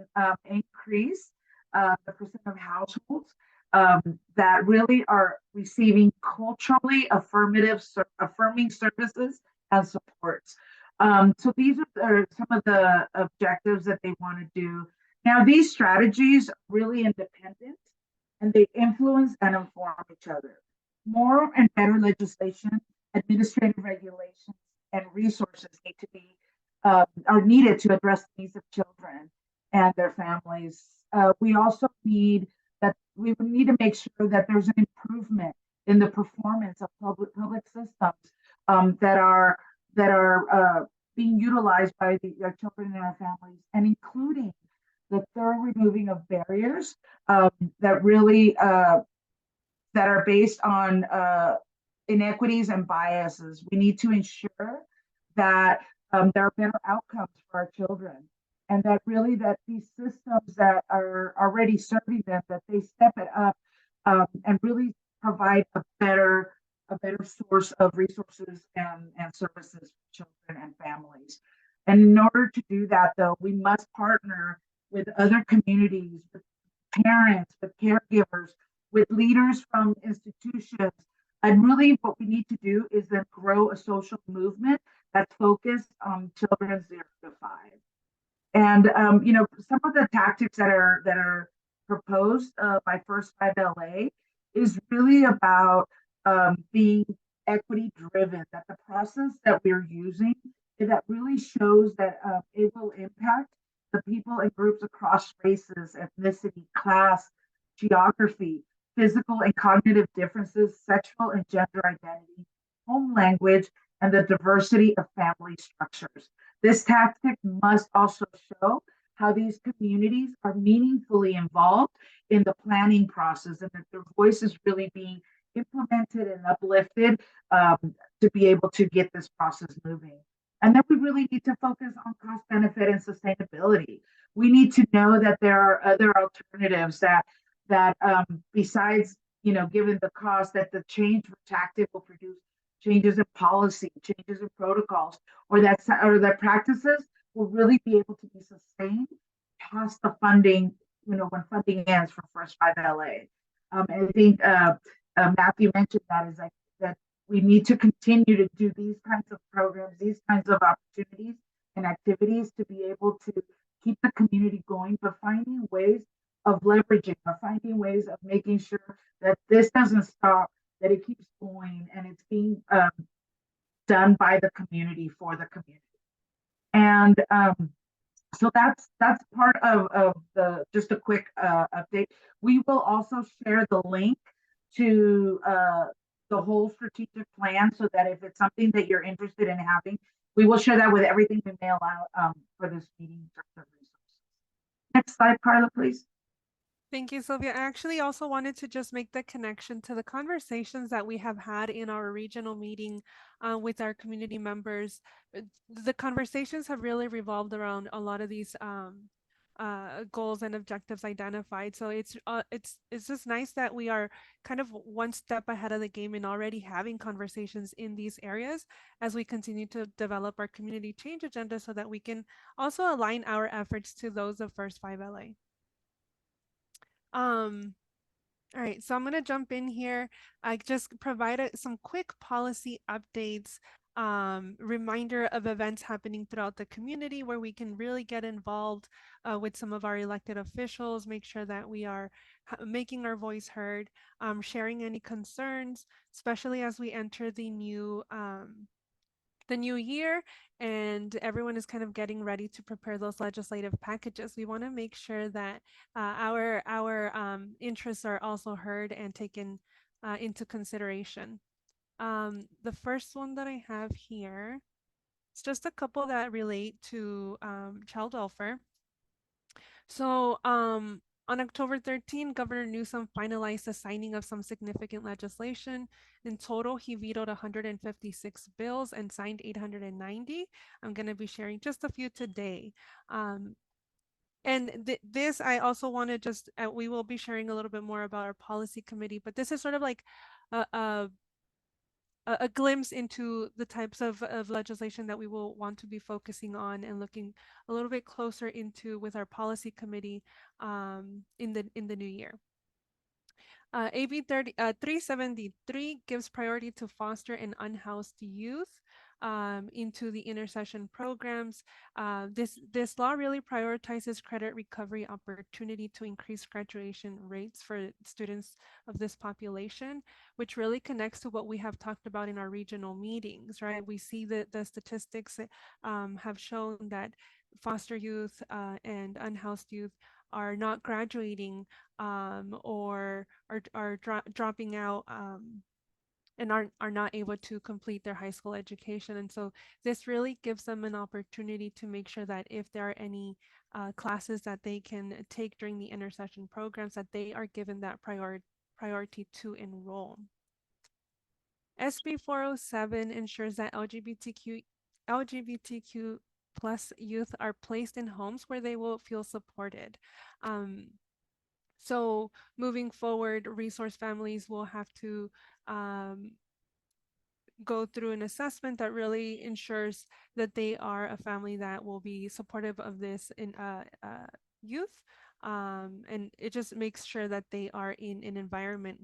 increase the percent of households that really are receiving culturally affirming services and supports. So these are some of the objectives that they want to do. Now, these strategies are really independent and they influence and inform each other. More and better legislation, administrative regulations, and resources need to be are needed to address the needs of children and their families. We also need to make sure that there's an improvement in the performance of public systems that are being utilized by our children and our families, and including the thorough removing of barriers that really that are based on inequities and biases. We need to ensure that there are better outcomes for our children, and that really that these systems that are already serving them, that they step it up and really provide a better source of resources and services for children and families. And in order to do that, though, we must partner with other communities, with parents, with caregivers, with leaders from institutions. And really what we need to do is then grow a social movement that's focused on children 0 to 5. And some of the tactics that are proposed by First 5 LA is really about being equity driven, that the process that we're using that really shows that it will impact the people and groups across races, ethnicity, class, geography, physical and cognitive differences, sexual and gender identity, home language, and the diversity of family structures. This tactic must also show how these communities are meaningfully involved in the planning process and that their voice is really being implemented and uplifted to be able to get this process moving. And then we really need to focus on cost benefit and sustainability. We need to know that there are other alternatives that besides, given the cost, that the change tactic will produce changes in policy, changes in protocols, or that practices will really be able to be sustained past the funding, when funding ends for First 5 LA. And I think Matthew mentioned that is like that we need to continue to do these kinds of programs, these kinds of opportunities and activities to be able to keep the community going, but finding ways of leveraging or finding ways of making sure that this doesn't stop, that it keeps going and it's being done by the community for the community. And so that's part of the just a quick update. We will also share the link to the whole strategic plan so that if it's something that you're interested in having, we will share that with everything we mail out for this meeting in terms of resources. Next slide, Carla, please. Thank you, Sylvia. I actually also wanted to just make the connection to the conversations that we have had in our regional meeting with our community members. The conversations have really revolved around a lot of these goals and objectives identified. So it's just nice that we are kind of one step ahead of the game and already having conversations in these areas as we continue to develop our community change agenda so that we can also align our efforts to those of First 5 LA. All right, so I'm going to jump in here. I just provided some quick policy updates, reminder of events happening throughout the community where we can really get involved with some of our elected officials, make sure that we are making our voice heard, sharing any concerns, especially as we enter the new year and everyone is kind of getting ready to prepare those legislative packages. We want to make sure that our interests are also heard and taken into consideration. The first one that I have here, it's just a couple that relate to child welfare. So on October 13, Governor Newsom finalized the signing of some significant legislation. In total, he vetoed 156 bills and signed 890. I'm going to be sharing just a few today. And this, I also want to just, we will be sharing a little bit more about our policy committee, but this is sort of like a glimpse into the types of legislation that we will want to be focusing on and looking a little bit closer into with our policy committee in the new year. AB 373 gives priority to foster and unhoused youth into the intercession programs. This law really prioritizes credit recovery opportunity to increase graduation rates for students of this population, which really connects to what we have talked about in our regional meetings, right? We see that the statistics have shown that foster youth and unhoused youth are not graduating or are dropping out and are not able to complete their high school education. And so this really gives them an opportunity to make sure that if there are any classes that they can take during the intercession programs, that they are given that priority to enroll. SB 407 ensures that LGBTQ plus youth are placed in homes where they will feel supported. So moving forward, resource families will have to go through an assessment that really ensures that they are a family that will be supportive of this in youth. And it just makes sure that they are in an environment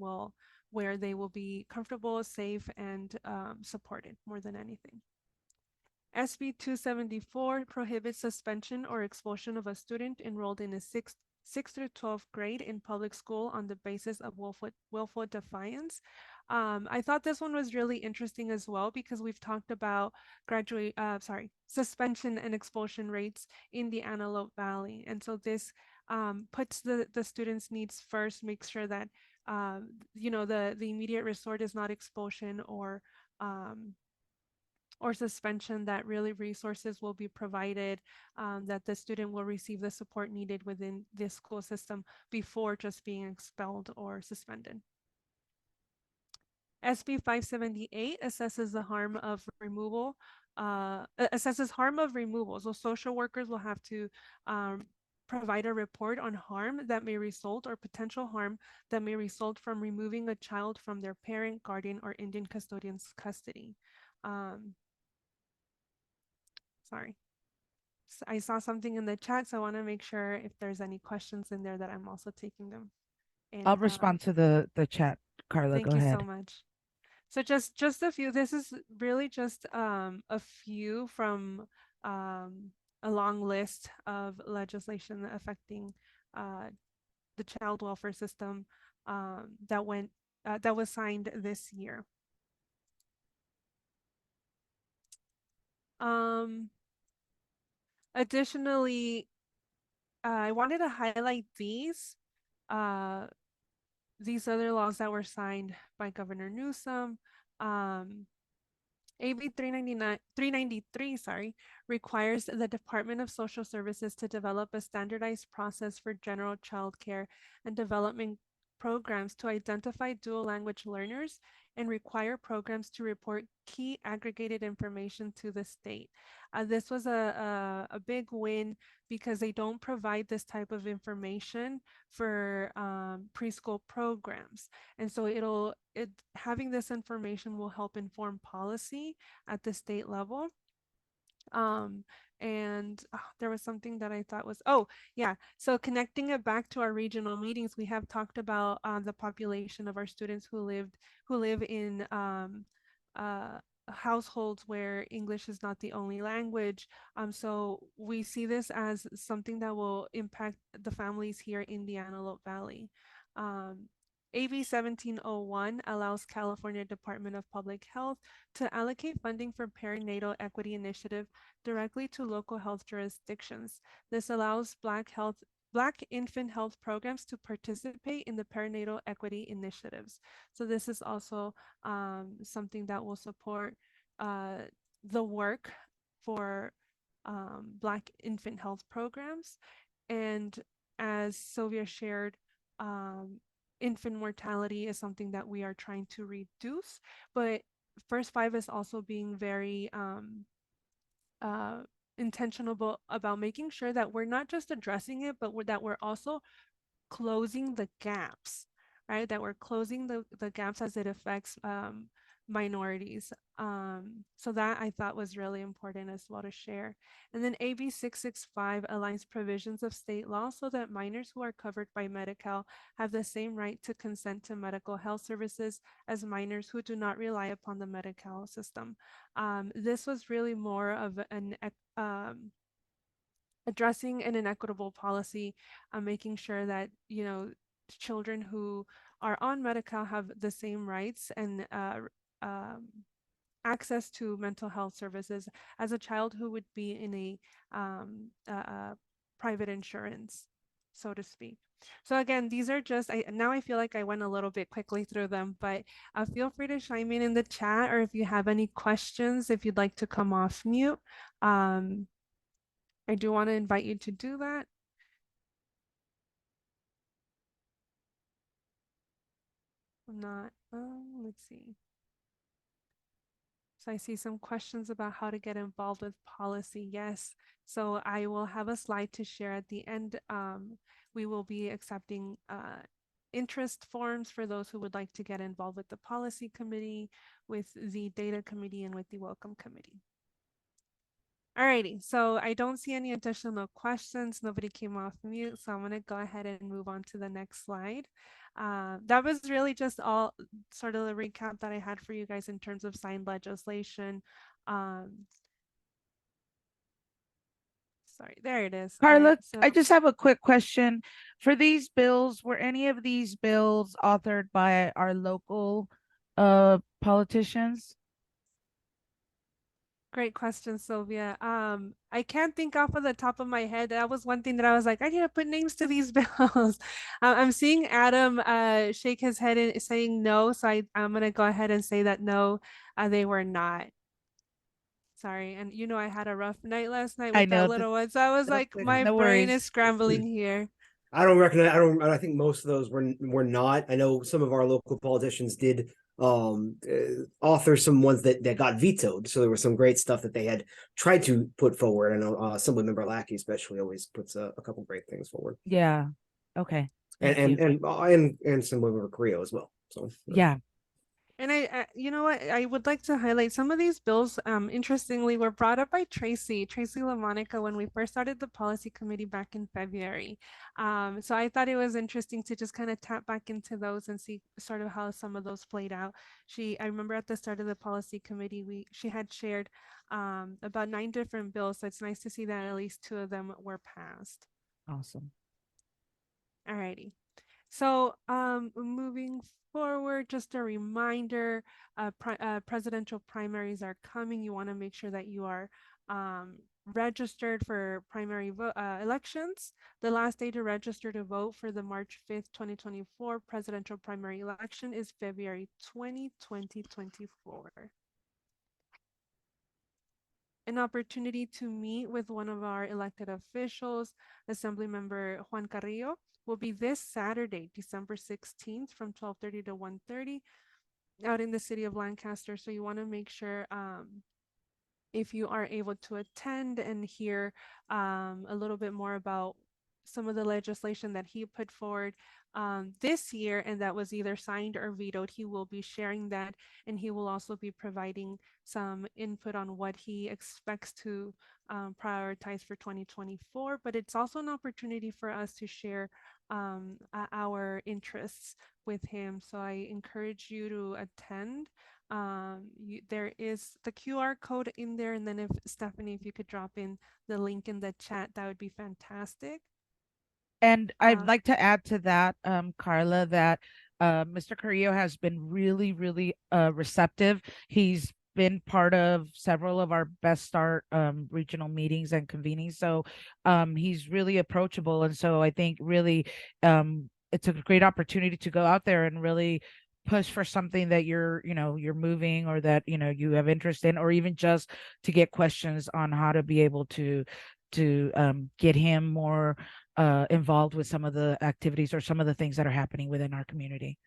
where they will be comfortable, safe, and supported more than anything. SB 274 prohibits suspension or expulsion of a student enrolled in a 6th through 12th grade in public school on the basis of willful defiance. I thought this one was really interesting as well because we've talked about suspension and expulsion rates in the Antelope Valley. And so this puts the students' needs first, makes sure that the immediate resort is not expulsion or suspension, that really resources will be provided, that the student will receive the support needed within the school system before just being expelled or suspended. SB 578 assesses the harm of removal, assesses harm of removal. So social workers will have to provide a report on harm that may result or potential harm that may result from removing a child from their parent, guardian, or Indian custodian's custody. Sorry. I saw something in the chat, so I want to make sure if there's any questions in there that I'm also taking them. And, I'll respond to the chat, Carla. thank Go you ahead. so much. So just a few. This is really just a few from a long list of legislation affecting the child welfare system that was signed this year. Additionally, I wanted to highlight these other laws that were signed by Governor Newsom. AB 393, sorry, requires the Department of Social Services to develop a standardized process for general child care and development programs to identify dual language learners and require programs to report key aggregated information to the state. This was a big win because they don't provide this type of information for preschool programs. And so having this information will help inform policy at the state level. There was something that I thought was, so connecting it back to our regional meetings, we have talked about the population of our students who live in households where English is not the only language. So we see this as something that will impact the families here in the Antelope Valley. AB 1701 allows California Department of Public Health to allocate funding for perinatal equity initiative directly to local health jurisdictions. This allows Black infant health programs to participate in the perinatal equity initiatives. So this is also something that will support the work for Black infant health programs. And as Sylvia shared, infant mortality is something that we are trying to reduce, but First Five is also being very intentional about making sure that we're not just addressing it, but that we're also closing the gaps, right? That we're closing the gaps as it affects minorities. So that I thought was really important as well to share. And then AB 665 aligns provisions of state law so that minors who are covered by Medi-Cal have the same right to consent to medical health services as minors who do not rely upon the Medi-Cal system. This was really more of an addressing an inequitable policy, making sure that, children who are on Medi-Cal have the same rights and access to mental health services as a child who would be in a private insurance, so to speak. So again, these are just, now I feel like I went a little bit quickly through them, but feel free to chime in the chat, or if you have any questions, if you'd like to come off mute. I do want to invite you to do that. Let's see. So I see some questions about how to get involved with policy. Yes. So I will have a slide to share at the end. We will be accepting interest forms for those who would like to get involved with the policy committee, with the data committee, and with the welcome committee. Alrighty, so I don't see any additional questions. Nobody came off mute, so I'm going to go ahead and move on to the next slide. That was really just all sort of the recap that I had for you guys in terms of signed legislation. Sorry, there it is. Carla, I just have a quick question. For these bills, were any of these bills authored by our local politicians? Great question, Sylvia. I can't think off of the top of my head. That was one thing that I was like, I need to put names to these bills. I'm seeing Adam shake his head and saying no, so I'm gonna go ahead and say that no, they were not. Sorry, and I had a rough night last night with that little one, so I was like, my brain is scrambling here. I don't recognize. I think most of those were not. I know some of our local politicians did author some ones that got vetoed. So there was some great stuff that they had tried to put forward. I know Assemblymember Lackey especially always puts a couple great things forward. Yeah. Okay. And Thank you. and Assemblymember Creo as well. So Yeah. And you know what, I would like to highlight some of these bills, interestingly, were brought up by Tracy LaMonica when we first started the policy committee back in February. So I thought it was interesting to just kind of tap back into those and see sort of how some of those played out. I remember at the start of the policy committee, she had shared about 9 different bills. So it's nice to see that at least 2 of them were passed. Awesome. Alrighty. So moving forward, just a reminder, presidential primaries are coming. You want to make sure that you are registered for primary elections. The last day to register to vote for the March 5th, 2024 presidential primary election is February 20, 2024. An opportunity to meet with one of our elected officials, Assemblymember Juan Carrillo, will be this Saturday, December 16th from 12:30 to 1:30 out in the city of Lancaster. So you want to make sure if you are able to attend and hear a little bit more about some of the legislation that he put forward this year and that was either signed or vetoed, he will be sharing that, and he will also be providing some input on what he expects to prioritize for 2024. But it's also an opportunity for us to share our interests with him. So I encourage you to attend. There is the QR code in there, and then if Stephanie, if you could drop in the link in the chat, that would be fantastic. And I'd like to add to that, Carla, that Mr. Carrillo has been really, really receptive. He's been part of several of our Best Start regional meetings and convenings. So he's really approachable. And so I think really it's a great opportunity to go out there and really push for something that you're moving, or that, you have interest in, or even just to get questions on how to be able to get him more involved with some of the activities or some of the things that are happening within our community.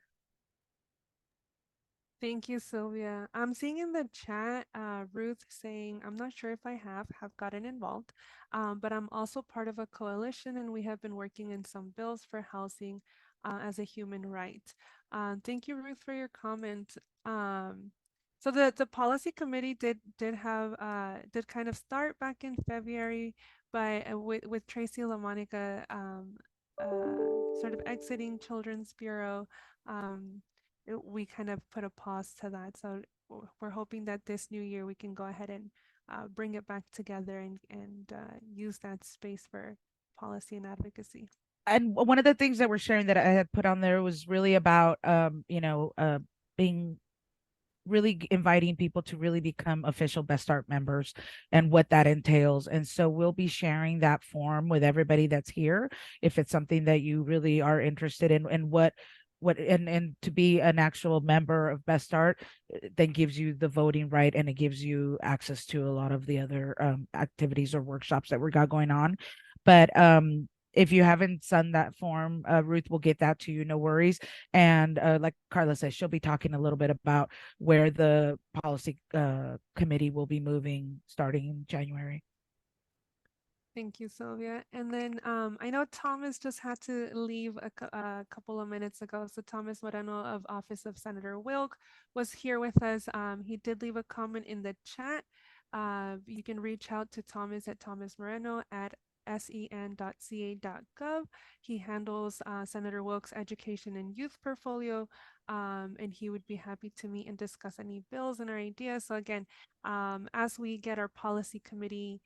Thank you, Sylvia. I'm seeing in the chat, Ruth saying, I'm not sure if I have gotten involved, but I'm also part of a coalition, and we have been working in some bills for housing as a human right. Thank you, Ruth, for your comment. So the policy committee did kind of start back in February, but with Tracy LaMonica sort of exiting Children's Bureau, we kind of put a pause to that. So we're hoping that this new year we can go ahead and bring it back together and use that space for policy and advocacy. And one of the things that we're sharing that I had put on there was really about being really inviting people to really become official Best Start members and what that entails. And so we'll be sharing that form with everybody that's here if it's something that you really are interested in, and and to be an actual member of Best Start then gives you the voting right, and it gives you access to a lot of the other activities or workshops that we got going on. But if you haven't done that form, Ruth will get that to you, no worries. And like Carla says, she'll be talking a little bit about where the policy committee will be moving starting in January. Thank you, Sylvia. And then I know Thomas just had to leave a couple of minutes ago. So Thomas Moreno of Office of Senator Wilk was here with us. He did leave a comment in the chat. You can reach out to Thomas at thomasmoreno@sen.ca.gov. He handles Senator Wilk's education and youth portfolio, and he would be happy to meet and discuss any bills and our ideas. So again, as we get our policy committee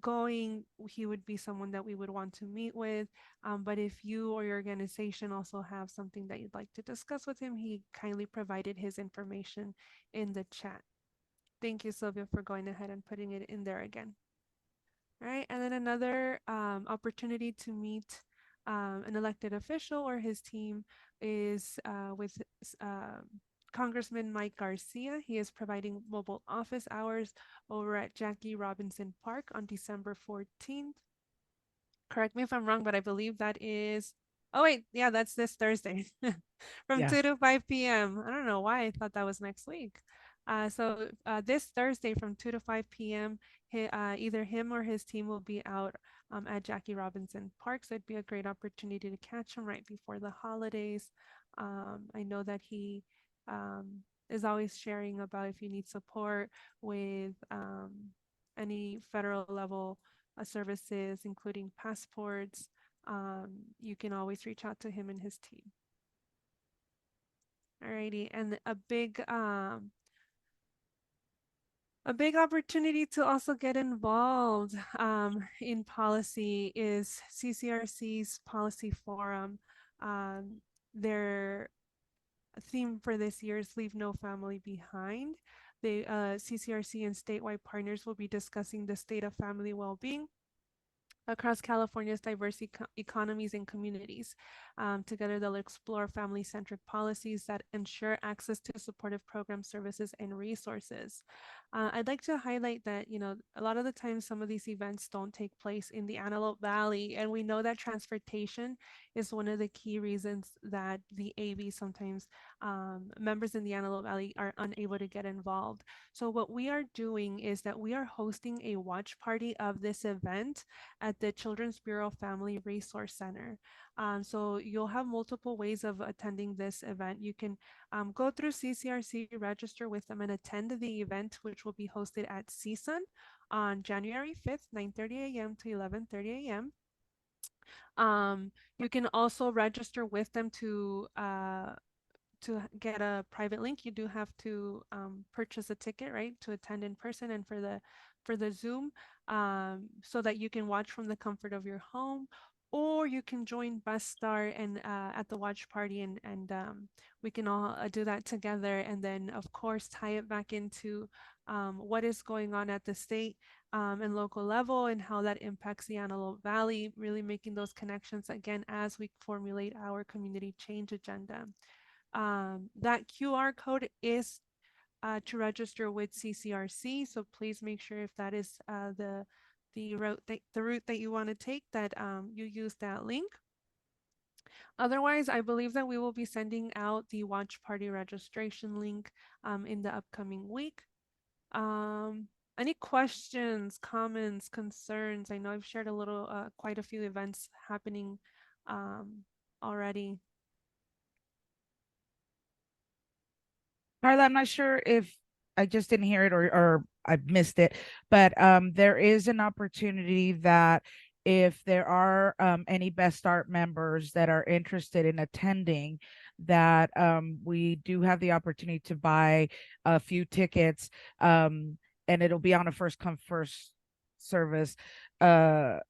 going, he would be someone that we would want to meet with. But if you or your organization also have something that you'd like to discuss with him, he kindly provided his information in the chat. Thank you, Sylvia, for going ahead and putting it in there again. All right, and then another opportunity to meet an elected official or his team is with Congressman Mike Garcia. He is providing mobile office hours over at Jackie Robinson Park on December 14th. Correct me if I'm wrong, but I believe that is Oh wait, yeah, that's this Thursday from Yeah. 2 to 5 p.m. I don't know why I thought that was next week. This Thursday from 2 to 5 p.m., either him or his team will be out at Jackie Robinson Park. So it'd be a great opportunity to catch him right before the holidays. I know that he is always sharing about if you need support with any federal level services, including passports. You can always reach out to him and his team. Alrighty, and a big opportunity to also get involved in policy is CCRC's policy forum. Their theme for this year is Leave No Family Behind. The CCRC and statewide partners will be discussing the state of family well-being across California's diverse economies and communities. Together, they'll explore family-centric policies that ensure access to supportive program services and resources. I'd like to highlight that, a lot of the times some of these events don't take place in the Antelope Valley, and we know that transportation is one of the key reasons that the AV sometimes members in the Antelope Valley are unable to get involved. So what we are doing is that we are hosting a watch party of this event at the Children's Bureau Family Resource Center. So you'll have multiple ways of attending this event. You can go through CCRC, register with them, and attend the event, which will be hosted at CSUN on January 5th, 9:30 a.m. to 11:30 a.m. You can also register with them to get a private link. You do have to purchase a ticket, right, to attend in person, and for the Zoom, so that you can watch from the comfort of your home, or you can join Best Start and at the watch party, and we can all do that together, and then of course tie it back into what is going on at the state and local level and how that impacts the Antelope Valley, really making those connections again as we formulate our community change agenda. That QR code is to register with CCRC, so please make sure if that is the route that you want to take, that you use that link. Otherwise, I believe that we will be sending out the watch party registration link in the upcoming week. Any questions, comments, concerns? I know I've shared quite a few events happening already. Carla, I'm not sure if I just didn't hear it or I missed it, but there is an opportunity that if there are any Best Start members that are interested in attending, that we do have the opportunity to buy a few tickets, and it'll be on a first come first service, but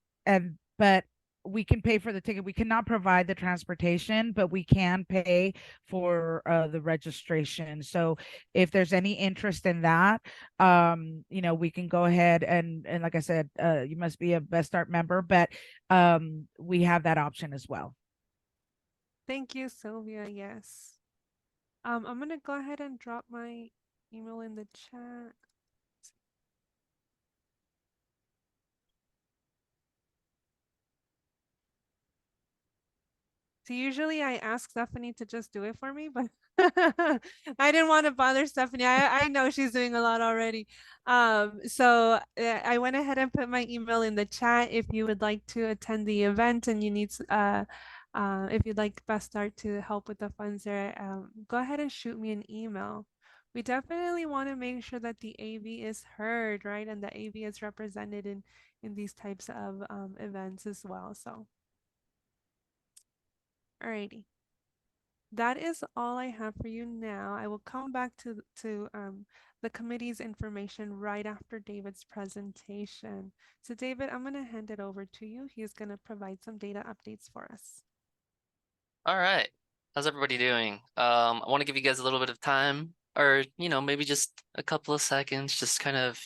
we can pay for the ticket. We cannot provide the transportation, but we can pay for the registration. So if there's any interest in that, we can go ahead and like I said, you must be a Best Start member, but we have that option as well. Thank you, Sylvia. Yes. I'm gonna go ahead and drop my email in the chat. So usually I ask Stephanie to just do it for me, but I didn't want to bother Stephanie. I know she's doing a lot already. So I went ahead and put my email in the chat if you would like to attend the event and you need if you'd like Best Start to help with the funds there, go ahead and shoot me an email. We definitely want to make sure that the AV is heard, right? And the AV is represented in these types of events as well. So alrighty. That is all I have for you now. I will come back to the committee's information right after David's presentation. So David, I'm going to hand it over to you. He's going to provide some data updates for us. All right. How's everybody doing? I want to give you guys a little bit of time, or maybe just a couple of seconds, just kind of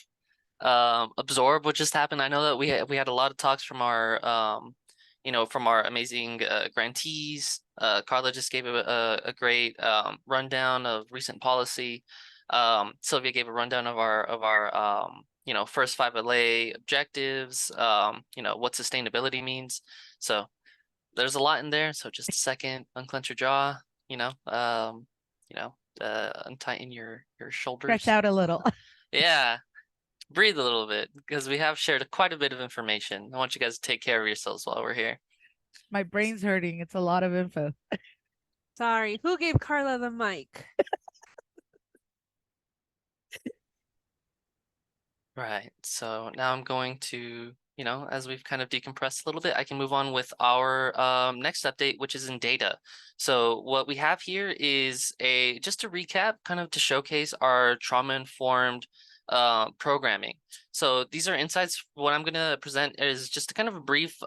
absorb what just happened. I know that we had a lot of talks from our from our amazing grantees. Carla just gave a great rundown of recent policy. Sylvia gave a rundown of our first 5 LA objectives, what sustainability means. So there's a lot in there, so just a second, unclench your jaw, untighten your shoulders. Stretch out a little. Yeah, breathe a little bit because we have shared quite a bit of information. I want you guys to take care of yourselves while we're here. My brain's hurting. It's a lot of info. Sorry, who gave Carla the mic? Right. So now I'm going to, as we've kind of decompressed a little bit, I can move on with our next update, which is in data. So what we have here is just a recap, kind of to showcase our trauma-informed programming. So these are insights. What I'm going to present is just a kind of a brief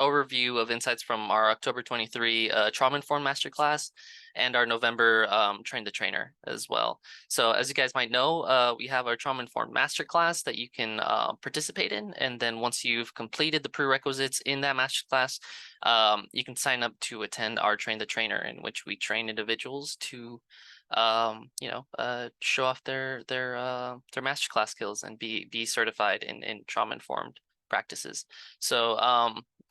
overview of insights from our October 23 trauma-informed masterclass and our November train the trainer as well. So as you guys might know, we have our trauma-informed masterclass that you can participate in. And then once you've completed the prerequisites in that masterclass, you can sign up to attend our train the trainer, in which we train individuals to show off their masterclass skills and be certified in trauma-informed practices. So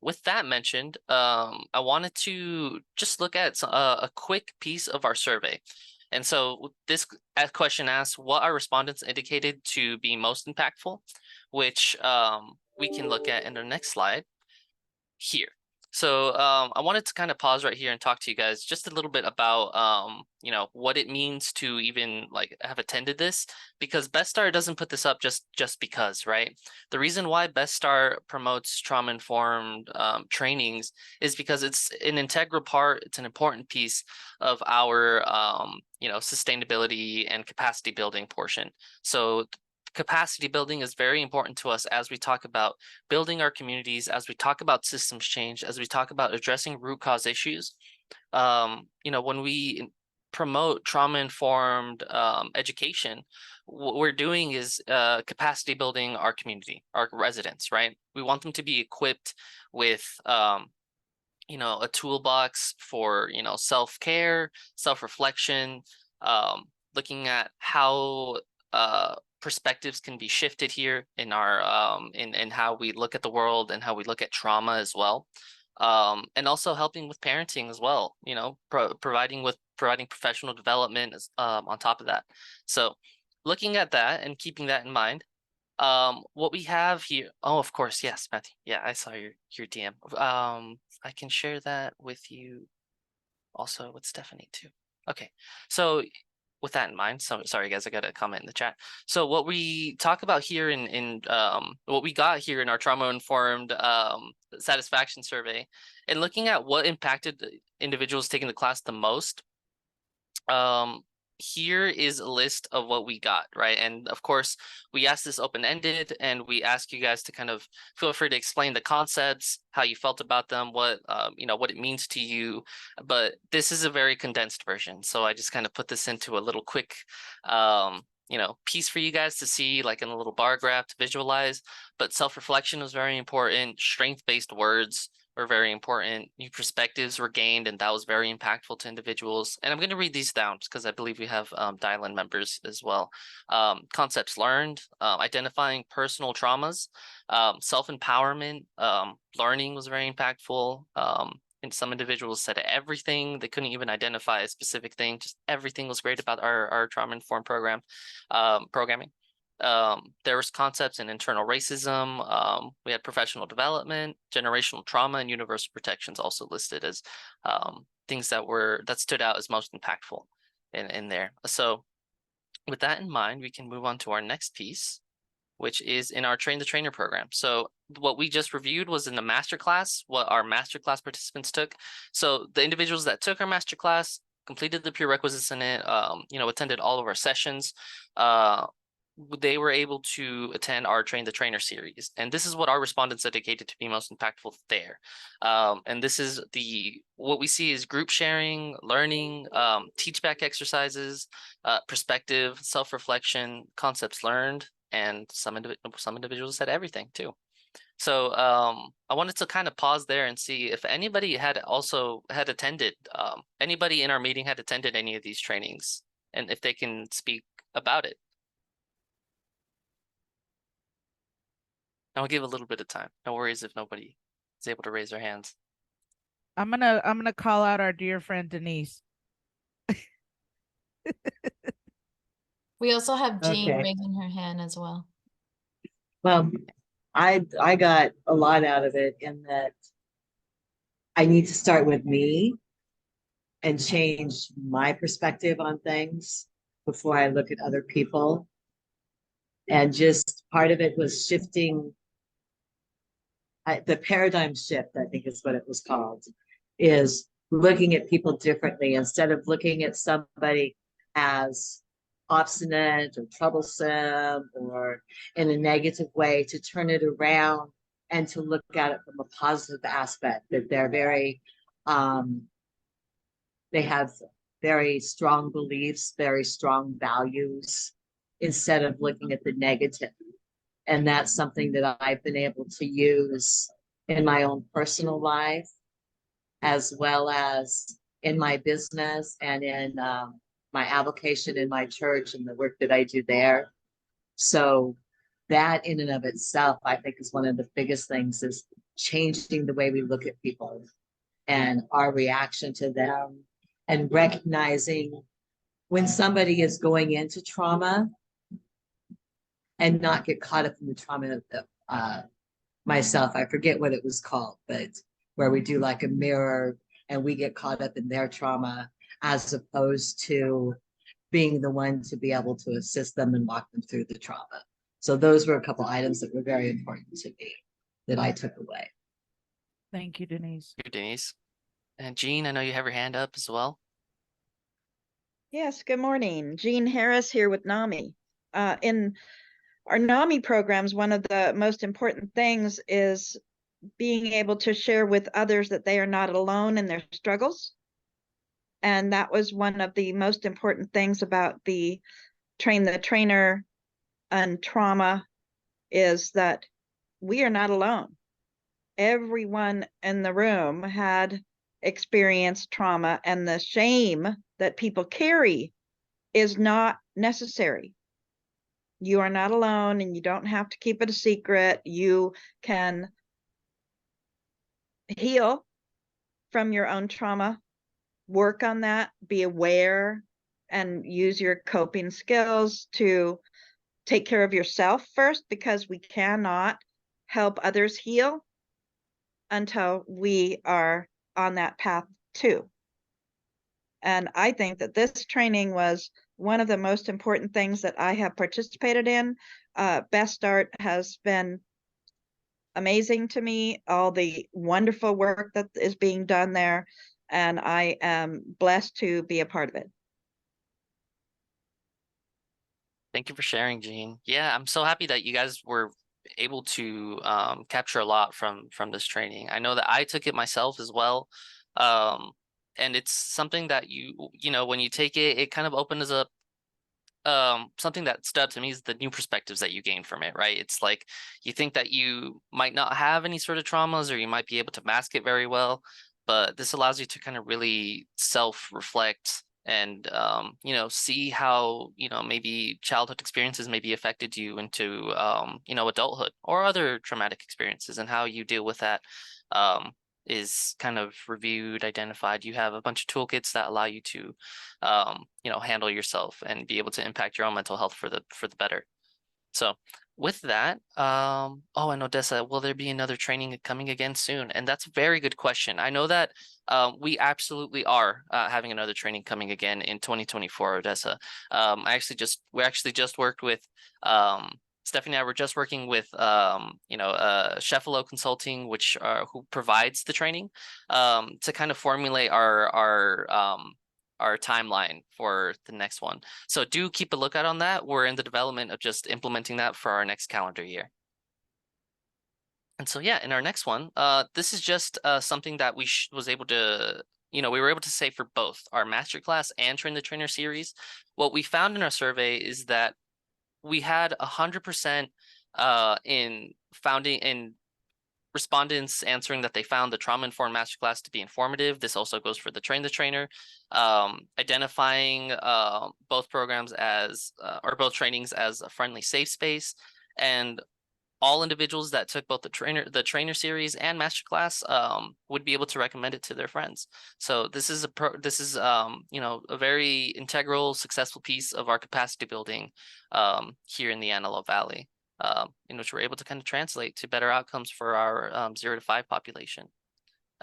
with that mentioned, I wanted to just look at a quick piece of our survey. And so this question asks what our respondents indicated to be most impactful, which we can look at in the next slide here. So I wanted to kind of pause right here and talk to you guys just a little bit about, what it means to even have attended this, because Best Start doesn't put this up just because, right? The reason why Best Start promotes trauma-informed trainings is because it's an integral part, it's an important piece of our, sustainability and capacity building portion. So capacity building is very important to us as we talk about building our communities, as we talk about systems change, as we talk about addressing root cause issues. When we promote trauma-informed education, what we're doing is capacity building our community, our residents, right? We want them to be equipped with a toolbox for self-care, self-reflection, looking at how perspectives can be shifted here in our in how we look at the world and how we look at trauma as well, and also helping with parenting as well, providing professional development on top of that. So looking at that and keeping that in mind, what we have here, oh, of course, yes, Matthew, yeah, I saw your DM. I can share that with you also with Stephanie too. Okay, so with that in mind, so sorry guys, I got a comment in the chat. So what we talk about here in what we got here in our trauma-informed satisfaction survey, and looking at what impacted the individuals taking the class the most, here is a list of what we got, right? And of course, we asked this open-ended, and we ask you guys to kind of feel free to explain the concepts, how you felt about them, what what it means to you. But this is a very condensed version, so I just kind of put this into a little quick piece for you guys to see, like in a little bar graph to visualize. But self-reflection was very important. Strength-based words were very important. New perspectives were gained, and that was very impactful to individuals. And I'm going to read these down because I believe we have dial-in members as well. Concepts learned, identifying personal traumas, self-empowerment, learning was very impactful. And some individuals said everything. They couldn't even identify a specific thing. Just everything was great about our trauma-informed programming. There was concepts in internal racism. We had professional development, generational trauma, and universal protections also listed as things that stood out as most impactful in there. So with that in mind, we can move on to our next piece, which is in our Train the Trainer program. So what we just reviewed was in the masterclass, what our masterclass participants took. So the individuals that took our masterclass completed the prerequisites in it, attended all of our sessions, they were able to attend our Train the Trainer series. And this is what our respondents dedicated to be most impactful there. And this is what we see is group sharing, learning, teach back exercises, perspective, self-reflection, concepts learned, and some individuals said everything too. So I wanted to kind of pause there and see if anybody had attended, anybody in our meeting had attended any of these trainings, and if they can speak about it. And we'll give a little bit of time. No worries if nobody is able to raise their hands. I'm gonna call out our dear friend Denise. We also have Jean Okay. raising her hand as well. Well, I got a lot out of it in that I need to start with me and change my perspective on things before I look at other people. And just part of it was shifting the paradigm shift, I think is what it was called, is looking at people differently instead of looking at somebody as obstinate or troublesome or in a negative way, to turn it around and to look at it from a positive aspect, that they're very they have very strong beliefs, very strong values, instead of looking at the negative. And that's something that I've been able to use in my own personal life, as well as in my business and in my avocation in my church and the work that I do there. So that in and of itself, I think, is one of the biggest things, is changing the way we look at people and our reaction to them, and recognizing when somebody is going into trauma and not get caught up in the trauma of the, myself. I forget what it was called, but where we do like a mirror and we get caught up in their trauma, as opposed to being the one to be able to assist them and walk them through the trauma. So those were a couple items that were very important to me that I took away. Thank you, Denise. Thank you, Denise. And Jean, I know you have your hand up as well. Yes, good morning. Jean Harris here with NAMI. In our NAMI programs, one of the most important things is being able to share with others that they are not alone in their struggles. And that was one of the most important things about the Train the Trainer and trauma, is that we are not alone. Everyone in the room had experienced trauma, and the shame that people carry is not necessary. You are not alone, and you don't have to keep it a secret. You can heal from your own trauma, work on that, be aware, and use your coping skills to take care of yourself first, because we cannot help others heal until we are on that path too. And I think that this training was one of the most important things that I have participated in. Best Start has been amazing to me, all the wonderful work that is being done there, and I am blessed to be a part of it. Thank you for sharing, Jean. Yeah, I'm so happy that you guys were able to capture a lot from this training. I know that I took it myself as well. And it's something that you know, when you take it, it kind of opens up something that stood out to me is the new perspectives that you gain from it, right? It's like you think that you might not have any sort of traumas, or you might be able to mask it very well, but this allows you to kind of really self-reflect and you know, see how, you know, maybe childhood experiences maybe affected you into you know, adulthood or other traumatic experiences, and how you deal with that is kind of reviewed, identified. You have a bunch of toolkits that allow you to you know, handle yourself and be able to impact your own mental health for the better. So with that, oh, and Odessa, will there be another training coming again soon? And that's a very good question. I know that we absolutely are having another training coming again in 2024, Odessa. We actually just worked with Stephanie and I were just working with you know, Sheffalo Consulting, which who provides the training to kind of formulate our timeline for the next one. So do keep a lookout on that. We're in the development of just implementing that for our next calendar year. And so, yeah, in our next one, this is just something that we was able to, you know, we were able to say for both our masterclass and Train the Trainer series. What we found in our survey is that we had 100% in respondents answering that they found the trauma-informed masterclass to be informative. This also goes for the Train the Trainer, identifying both programs as or both trainings as a friendly, safe space, and all individuals that took both the trainer series and masterclass would be able to recommend it to their friends. So this is you know, a very integral, successful piece of our capacity building here in the Antelope Valley, in which we're able to kind of translate to better outcomes for our 0 to 5 population.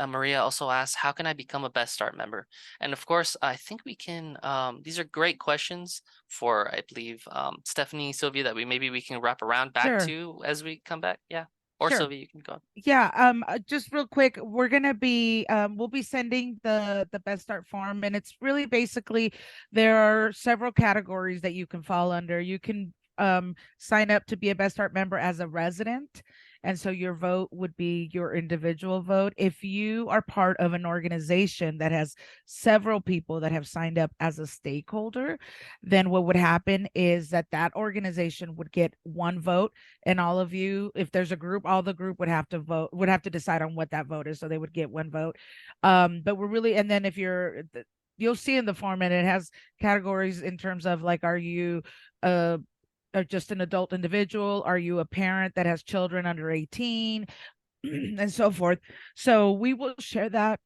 Maria also asked, how can I become a Best Start member? And of course, I think we can, these are great questions for, I believe, Stephanie, Sylvia, that maybe we can wrap around back Sure. to as we come back. Yeah. Or Sure. Sylvia, you can go. Yeah, just real quick, we're gonna be we'll be sending the Best Start form, and it's really basically there are several categories that you can fall under. You can sign up to be a Best Start member as a resident, and so your vote would be your individual vote. If you are part of an organization that has several people that have signed up as a stakeholder, then what would happen is that organization would get one vote, and all of you, if there's a group, all the group would have to vote, would have to decide on what that vote is, so they would get one vote. But we're really, and then if you'll see in the form, and it has categories in terms of like, are you just an adult individual? Are you a parent that has children under 18? And so forth. So we will share that.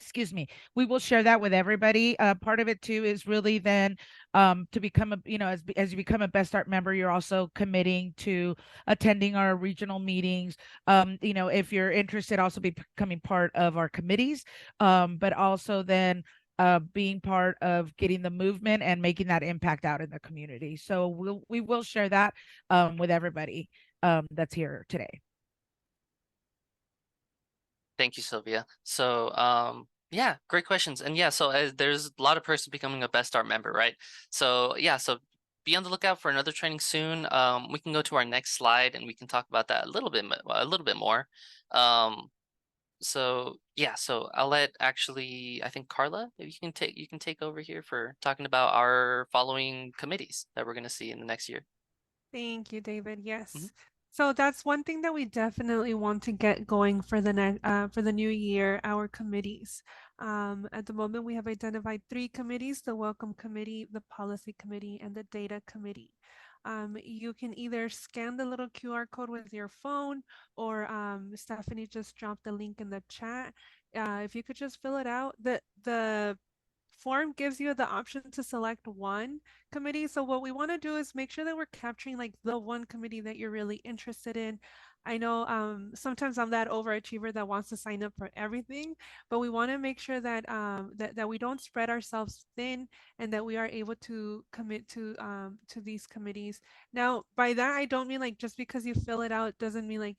Excuse me. We will share that with everybody. Part of it too is really then to become a, you know, as you become a Best Start member, you're also committing to attending our regional meetings. You know, if you're interested, also becoming part of our committees, but also then being part of getting the movement and making that impact out in the community. So we will share that with everybody that's here today. Thank you, Sylvia. So yeah, great questions. And yeah, so there's a lot of persons becoming a Best Start member, right? So yeah, so be on the lookout for another training soon. We can go to our next slide and we can talk about that a little bit more. So yeah, so I'll let I think Carla, if you can take over here for talking about our following committees that we're going to see in the next year. Thank you, David. Yes. So that's one thing that we definitely want to get going for the new year, our committees. At the moment, we have identified 3 committees: the Welcome Committee, the Policy Committee, and the Data Committee. You can either scan the little QR code with your phone, or Stephanie just dropped the link in the chat. If you could just fill it out, the form gives you the option to select one committee. So what we want to do is make sure that we're capturing like the one committee that you're really interested in. I know sometimes I'm that overachiever that wants to sign up for everything, but we want to make sure that that we don't spread ourselves thin, and that we are able to commit to these committees. Now, by that I don't mean like just because you fill it out doesn't mean like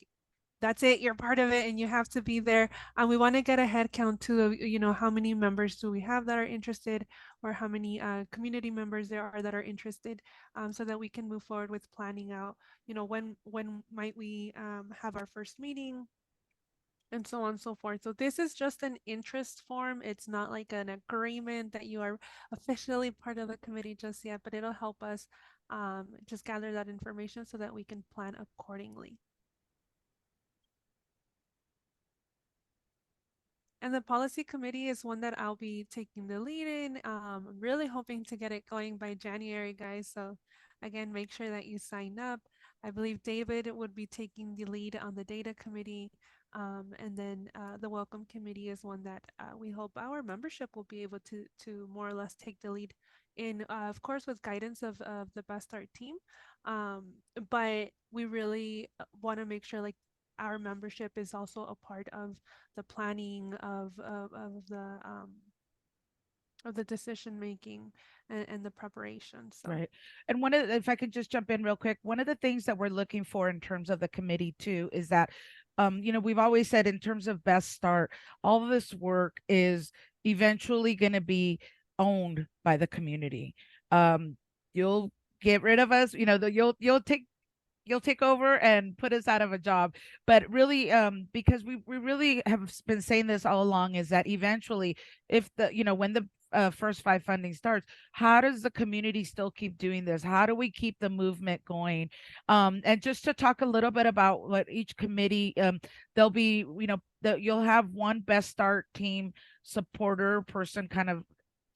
that's it, you're part of it and you have to be there. And we want to get a head count too, you know, how many members do we have that are interested, or how many community members there are that are interested, so that we can move forward with planning out, you know, when might we have our first meeting, and so on and so forth. So this is just an interest form. It's not like an agreement that you are officially part of the committee just yet, but it'll help us just gather that information so that we can plan accordingly. And the policy committee is one that I'll be taking the lead in. I'm really hoping to get it going by January, guys. So again, make sure that you sign up. I believe David would be taking the lead on the data committee. And then the welcome committee is one that we hope our membership will be able to more or less take the lead in, of course, with guidance of the Best Start team. But we really want to make sure like our membership is also a part of the planning of the decision making and the preparation. So. Right. And if I could just jump in real quick, one of the things that we're looking for in terms of the committee too is that, you know, we've always said in terms of Best Start, all of this work is eventually going to be owned by the community. You'll get rid of us, you know, you'll take over and put us out of a job, but really because we really have been saying this all along, is that eventually, if when the first 5 funding starts, how does the community still keep doing this? How do we keep the movement going? And just to talk a little bit about what each committee, there'll be, you'll have one Best Start team supporter person kind of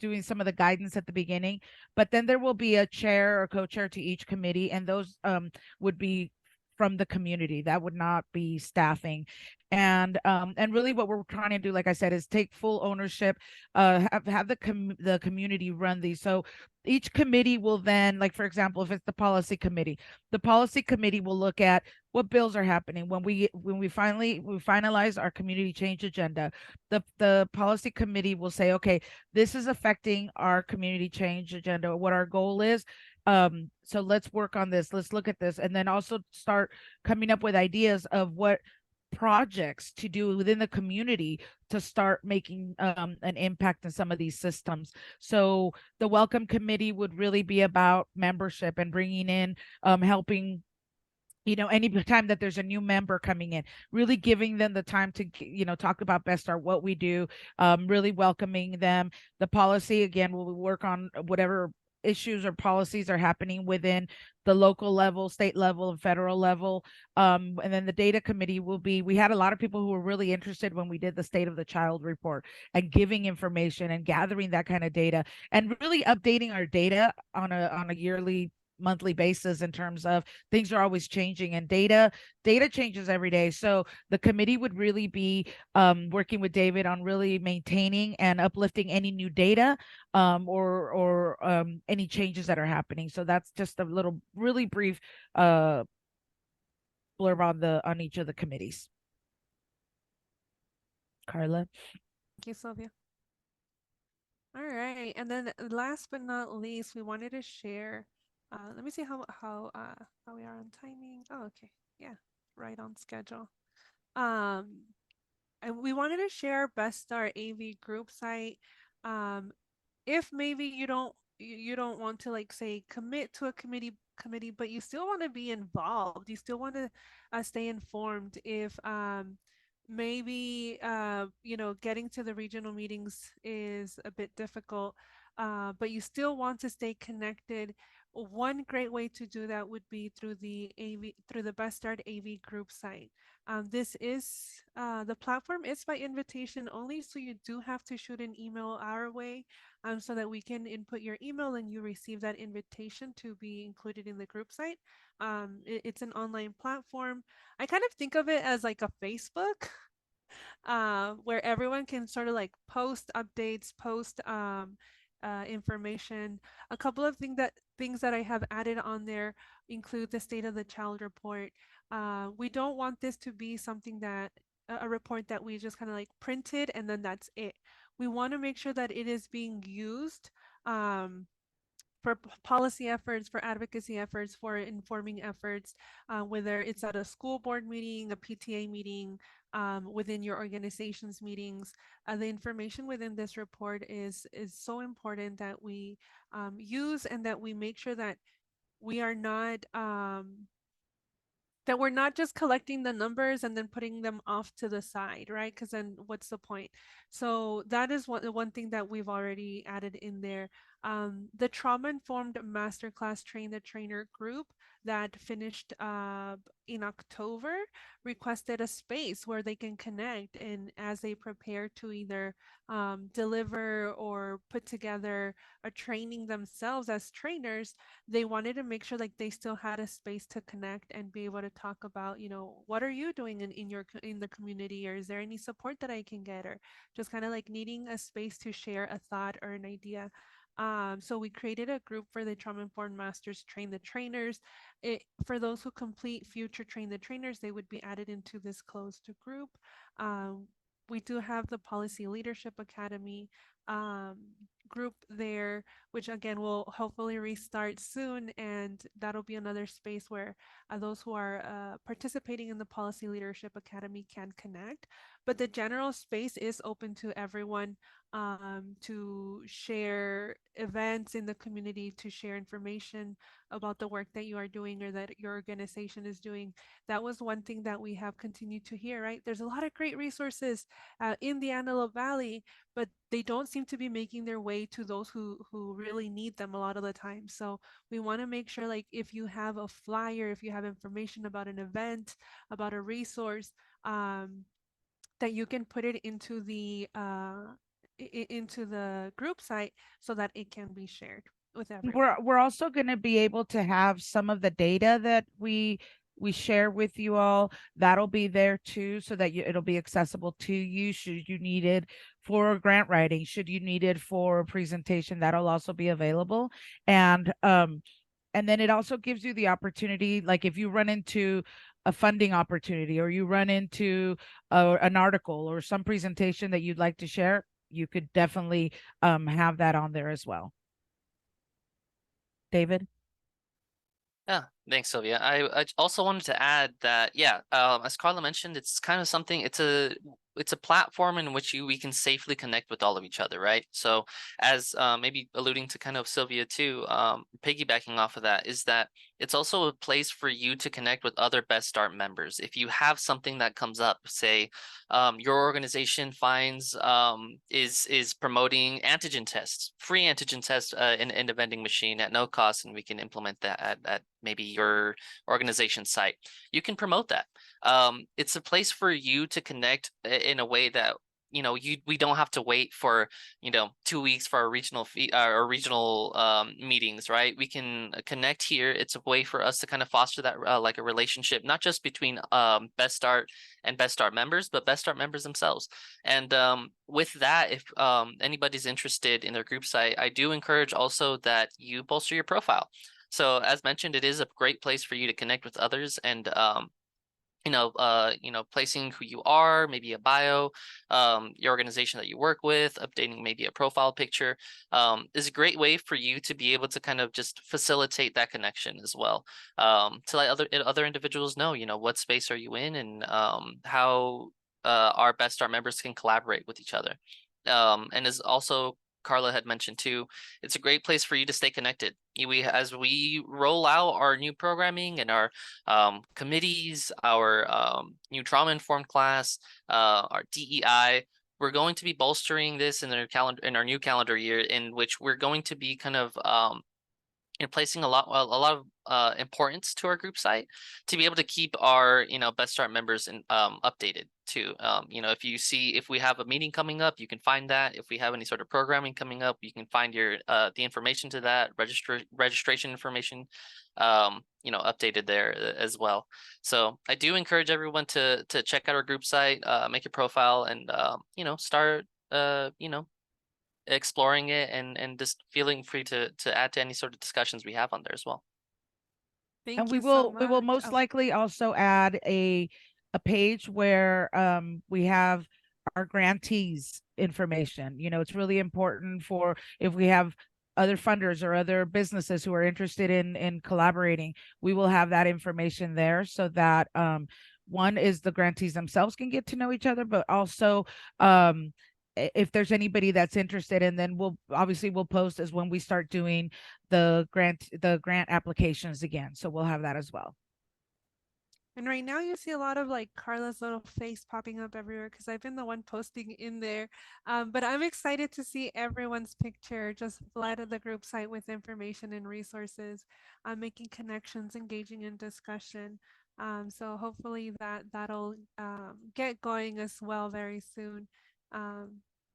doing some of the guidance at the beginning, but then there will be a chair or co-chair to each committee, and those would be from the community. That would not be staffing. And really what we're trying to do, like I said, is take full ownership, have the community run these. So each committee will then, like, for example, if it's the policy committee will look at what bills are happening when we finalize our community change agenda. The policy committee will say, okay, this is affecting our community change agenda, what our goal is. So let's work on this, let's look at this, and then also start coming up with ideas of what projects to do within the community to start making an impact in some of these systems. So the welcome committee would really be about membership and bringing in, helping, any time that there's a new member coming in, really giving them the time to, talk about Best Start, what we do, really welcoming them. The policy, again, will work on whatever issues or policies are happening within the local level, state level, and federal level. And then the data committee we had a lot of people who were really interested when we did the State of the Child report and giving information and gathering that kind of data and really updating our data on a yearly, monthly basis, in terms of things are always changing, and data changes every day. So the committee would really be working with David on really maintaining and uplifting any new data, or any changes that are happening. So that's just a little really brief blurb on each of the committees. Carla. Thank you, Sylvia. All right, and then last but not least, we wanted to share. Let me see how we are on timing. Oh, okay, yeah, right on schedule. And we wanted to share Best Start AV group site. If maybe you don't want to, like, say, commit to a committee, but you still want to be involved, you still want to stay informed. If maybe getting to the regional meetings is a bit difficult, but you still want to stay connected, one great way to do that would be through the Best Start AV group site. This is the platform is by invitation only, so you do have to shoot an email our way, so that we can input your email and you receive that invitation to be included in the group site. It's an online platform. I kind of think of it as like a Facebook, where everyone can sort of like post updates, post information. A couple of things that I have added on there include the State of the Child report. We don't want this to be something that a report that we just kind of like printed and then that's it. We want to make sure that it is being used for policy efforts, for advocacy efforts, for informing efforts, whether it's at a school board meeting, a PTA meeting, within your organization's meetings. The information within this report is so important that we use, and that we make sure that we are not that we're not just collecting the numbers and then putting them off to the side, right? Because then what's the point? So that is one thing that we've already added in there. The trauma-informed masterclass Train the Trainer group that finished in October requested a space where they can connect, and as they prepare to either deliver or put together a training themselves as trainers, they wanted to make sure like they still had a space to connect and be able to talk about, what are you doing in the community, or is there any support that I can get, or just kind of like needing a space to share a thought or an idea. So we created a group for the trauma-informed masters Train the Trainers. For those who complete future Train the Trainers, they would be added into this closed group. We do have the Policy Leadership Academy group there, which again will hopefully restart soon, and that'll be another space where those who are participating in the Policy Leadership Academy can connect. But the general space is open to everyone, to share events in the community, to share information about the work that you are doing or that your organization is doing. That was one thing that we have continued to hear, right? There's a lot of great resources in the Antelope Valley, but they don't seem to be making their way to those who really need them a lot of the time. So we want to make sure, like, if you have a flyer, if you have information about an event, about a resource, that you can put it into the group site so that it can be shared with everyone. We're also going to be able to have some of the data that we we share with you all, that'll be there too, so that it'll be accessible to you should you need it for grant writing, should you need it for a presentation, that'll also be available. And then it also gives you the opportunity, like if you run into a funding opportunity or you run into an article or some presentation that you'd like to share, you could definitely have that on there as well. David? Yeah, thanks, Sylvia. I also wanted to add that, yeah, as Carla mentioned, it's kind of something, it's a platform in which we can safely connect with all of each other, right? So as maybe alluding to kind of Sylvia too, piggybacking off of that, is that it's also a place for you to connect with other Best Start members. If you have something that comes up, say your organization finds is promoting antigen tests, free antigen tests in a vending machine at no cost, and we can implement that at maybe your organization site, you can promote that. It's a place for you to connect in a way that, you know, we don't have to wait for, you know, 2 weeks for our regional meetings, right? We can connect here. It's a way for us to kind of foster that like a relationship, not just between Best Start and Best Start members, but Best Start members themselves. And with that, if anybody's interested in their group site, I do encourage also that you bolster your profile. So as mentioned, it is a great place for you to connect with others and you know, placing who you are, maybe a bio, your organization that you work with, updating maybe a profile picture, is a great way for you to be able to kind of just facilitate that connection as well. To let other individuals know, you know, what space are you in and how our Best Start members can collaborate with each other. And as also Carla had mentioned too, it's a great place for you to stay connected. As we roll out our new programming and our committees, our new trauma-informed class, our DEI, we're going to be bolstering this in our new calendar year, in which we're going to be kind of and placing a lot of importance to our group site to be able to keep our, you know, Best Start members updated too. You know, if we have a meeting coming up, you can find that. If we have any sort of programming coming up, you can find the information to that, registration information, you know, updated there as well. So I do encourage everyone to check out our group site, make your profile, and you know, start you know, exploring it and just feeling free to add to any sort of discussions we have on there as well. Thank And you so we will much. most Oh, likely also add a page where we have our grantees information. You know, it's really important for if we have other funders or other businesses who are interested in collaborating, we will have that information there so that one is the grantees themselves can get to know each other, but also if there's anybody that's interested, and then we'll post as when we start doing the grant applications again, so we'll have that as well. and right now you see a lot of like Carla's little face popping up everywhere because I've been the one posting in there. But I'm excited to see everyone's picture just flood the group site with information and resources, making connections, engaging in discussion. So hopefully that'll get going as well very soon.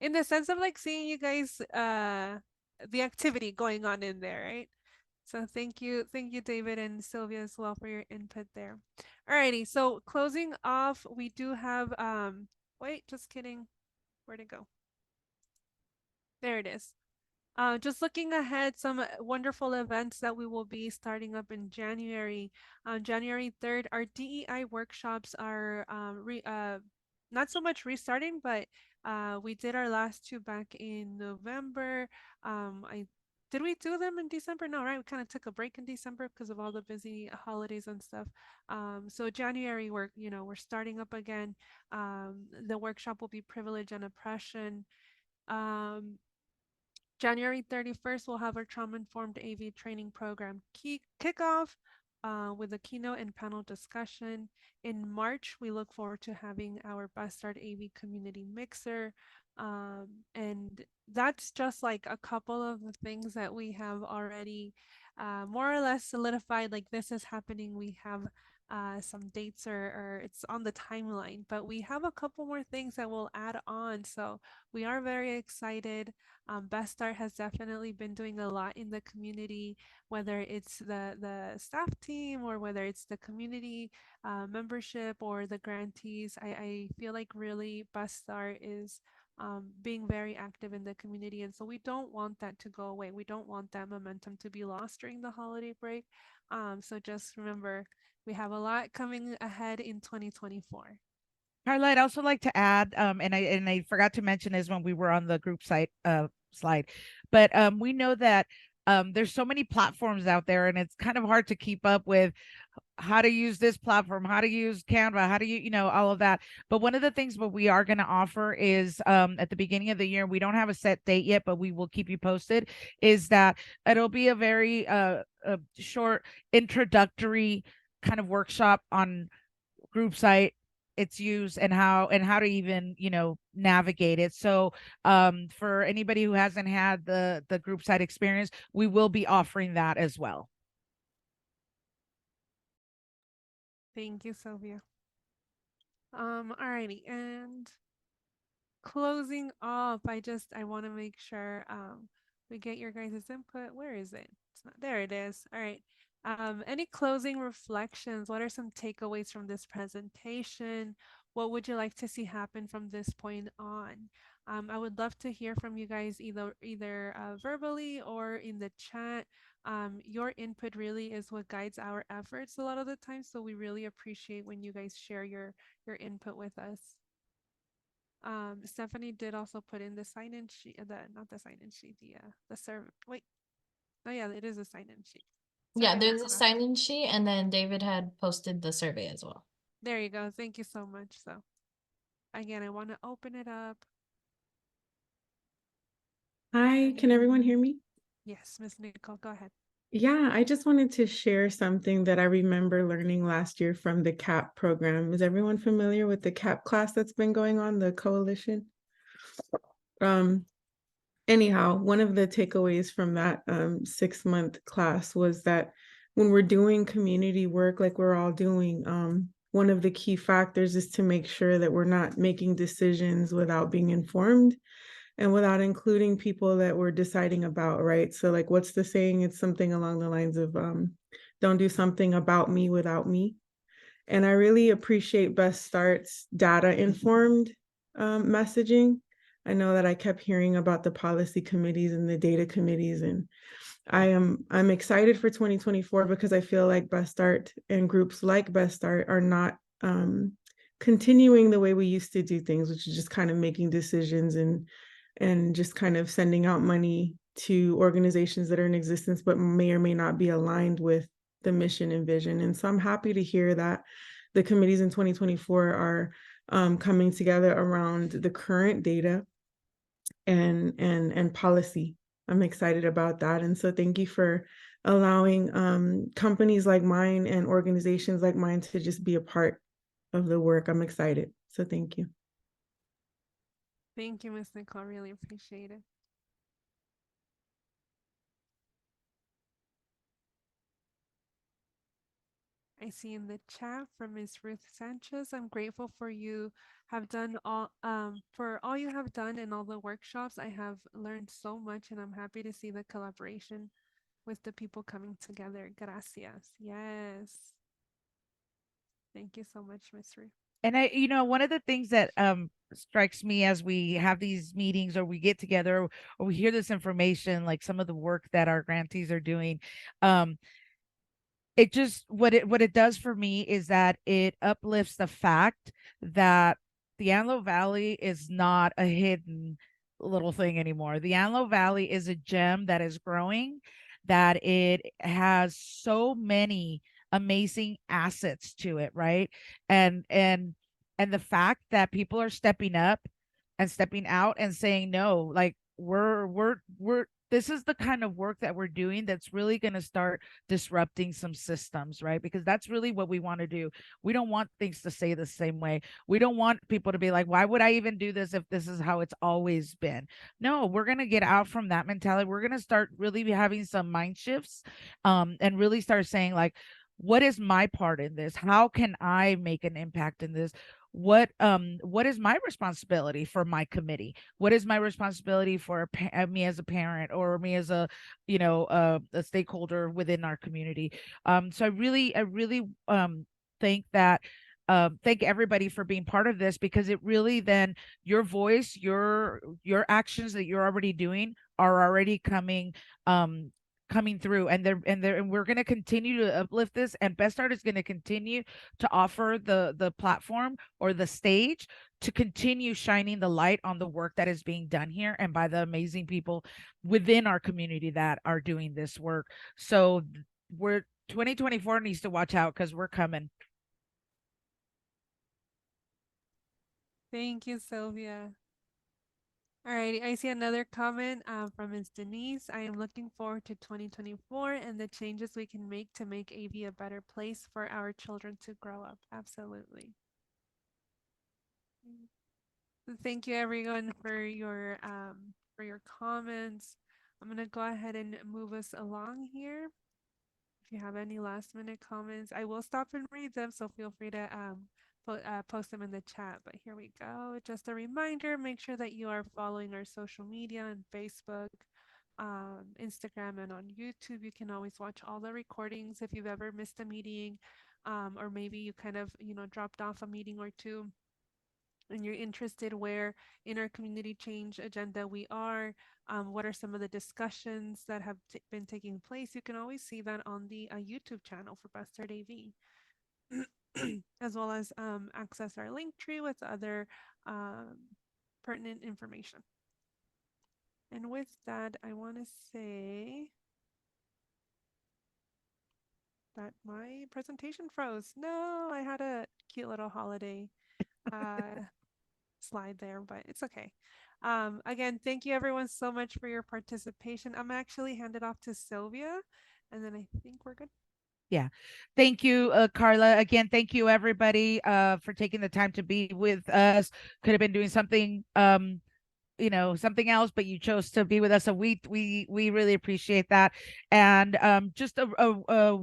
In the sense of like seeing you guys, the activity going on in there, right? So thank you, David and Sylvia as well for your input there. Alrighty, so closing off, we do have wait, just kidding. Where'd it go? There it is. Just looking ahead, some wonderful events that we will be starting up in January. On January 3rd, our DEI workshops are not so much restarting, but we did our last two back in November. Did we do them in December? No, right? We kind of took a break in December because of all the busy holidays and stuff. So January, we're starting up again. The workshop will be privilege and oppression. January 31st, we'll have our trauma-informed AV training program kickoff with a keynote and panel discussion. In March, we look forward to having our Best Start AV community mixer. And that's just like a couple of the things that we have already more or less solidified, like this is happening. We have some dates or it's on the timeline, but we have a couple more things that we'll add on. So we are very excited. Best Start has definitely been doing a lot in the community, whether it's the staff team or whether it's the community membership or the grantees. I feel like really Best Start is being very active in the community. And so we don't want that to go away. We don't want that momentum to be lost during the holiday break. So just remember, we have a lot coming ahead in 2024. Carla, I'd also like to add, and I forgot to mention this when we were on the group site slide, but we know that there's so many platforms out there, and it's kind of hard to keep up with how to use this platform, how to use Canva, how do you know, all of that. But one of the things what we are going to offer is at the beginning of the year, we don't have a set date yet, but we will keep you posted, is that it'll be a very a short introductory kind of workshop on group site, its use, and how to even navigate it. So for anybody who hasn't had the group site experience, we will be offering that as well. Thank you, Sylvia. Alrighty, and closing off, I want to make sure we get your guys' input. Where is it? It's not there. It is. All right. Any closing reflections? What are some takeaways from this presentation? What would you like to see happen from this point on? I would love to hear from you guys either verbally or in the chat. Your input really is what guides our efforts a lot of the time, so we really appreciate when you guys share your input with us. Stephanie did also put in the sign-in sheet, not the sign-in sheet, the server. Wait, oh yeah, it is a sign-in sheet. Yeah, there's a sign-in sheet, and then David had posted the survey as well. There you go. Thank you so much. So again, I want to open it up. Hi, can everyone hear me? Yes, Miss Nicole, go ahead. Yeah, I just wanted to share something that I remember learning last year from the CAP program. Is everyone familiar with the CAP class that's been going on, the coalition? Anyhow, one of the takeaways from that 6-month class was that when we're doing community work like we're all doing, one of the key factors is to make sure that we're not making decisions without being informed and without including people that we're deciding about, right? So like, what's the saying? It's something along the lines of, don't do something about me without me. And I really appreciate Best Start's data-informed messaging. I know that I kept hearing about the policy committees and the data committees, and I'm excited for 2024 because I feel like Best Start and groups like Best Start are not continuing the way we used to do things, which is just kind of making decisions and just kind of sending out money to organizations that are in existence but may or may not be aligned with the mission and vision. And so I'm happy to hear that the committees in 2024 are coming together around the current data and policy. I'm excited about that. And so thank you for allowing companies like mine and organizations like mine to just be a part of the work. I'm excited. So thank you. Thank you, Ms. Nicole. Really appreciate it. I see in the chat from Ms. Ruth Sanchez, I'm grateful for you have done all for all you have done in all the workshops. I have learned so much and I'm happy to see the collaboration with the people coming together. Gracias. Yes. Thank you so much, Ms. Ruth. And one of the things that strikes me as we have these meetings or we get together or we hear this information, like some of the work that our grantees are doing, it just what it does for me is that it uplifts the fact that the Antelope Valley is not a hidden little thing anymore. The Antelope Valley is a gem that is growing, that it has so many amazing assets to it, right? And the fact that people are stepping up and stepping out and saying no, like we're this is the kind of work that we're doing that's really going to start disrupting some systems, right? Because that's really what we want to do. We don't want things to stay the same way. We don't want people to be like, why would I even do this if this is how it's always been? No, we're going to get out from that mentality. We're going to start really having some mind shifts, and really start saying like, what is my part in this? How can I make an impact in this? What is my responsibility for my committee? What is my responsibility for me as a parent, or me as a, a stakeholder within our community? So I really think that thank everybody for being part of this, because it really then your voice, your actions that you're already doing are already coming through, and we're going to continue to uplift this, and Best Start is going to continue to offer the platform or the stage to continue shining the light on the work that is being done here and by the amazing people within our community that are doing this work. So we're 2024 needs to watch out, because we're coming. Thank you, Sylvia. All right, I see another comment from Ms. Denise. I am looking forward to 2024 and the changes we can make to make AV a better place for our children to grow up. Absolutely. Thank you, everyone, for your comments. I'm gonna go ahead and move us along here. If you have any last minute comments, I will stop and read them, so feel free to post them in the chat. But here we go. Just a reminder, make sure that you are following our social media on Facebook, Instagram, and on YouTube. You can always watch all the recordings if you've ever missed a meeting, or maybe you kind of, dropped off a meeting or two and you're interested where in our community change agenda we are, what are some of the discussions that have been taking place. You can always see that on the YouTube channel for Best Start AV. As well as access our link tree with other pertinent information. And with that, I want to say that my presentation froze. No, I had a cute little holiday slide there, but it's okay. Again, thank you everyone so much for your participation. I'm actually hand it off to Sylvia, and then I think we're good. Yeah. Thank you, Carla. Again, thank you everybody for taking the time to be with us. Could have been doing something something else, but you chose to be with us. So we really appreciate that. And just a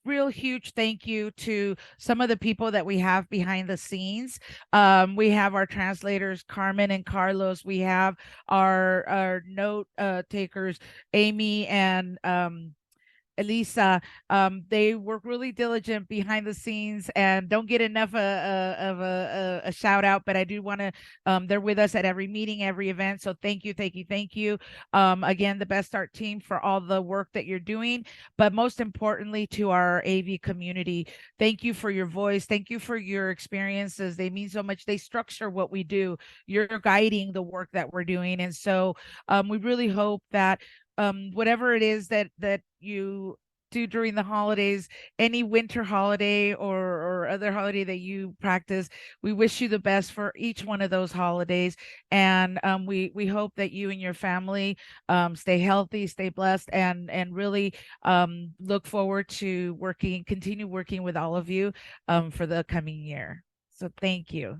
real huge thank you to some of the people that we have behind the scenes. We have our translators, Carmen and Carlos. We have our note takers, Amy and Elisa. They work really diligent behind the scenes and don't get enough of a shout out, but I do want to, they're with us at every meeting, every event. So thank you, thank you, thank you. Again, the Best Start team for all the work that you're doing, but most importantly to our AV community, thank you for your voice. Thank you for your experiences. They mean so much. They structure what we do. You're guiding the work that we're doing. And so we really hope that whatever it is that you do during the holidays, any winter holiday or other holiday that you practice, we wish you the best for each one of those holidays. And we hope that you and your family stay healthy, stay blessed, and really look forward to continue working with all of you for the coming year. So thank you.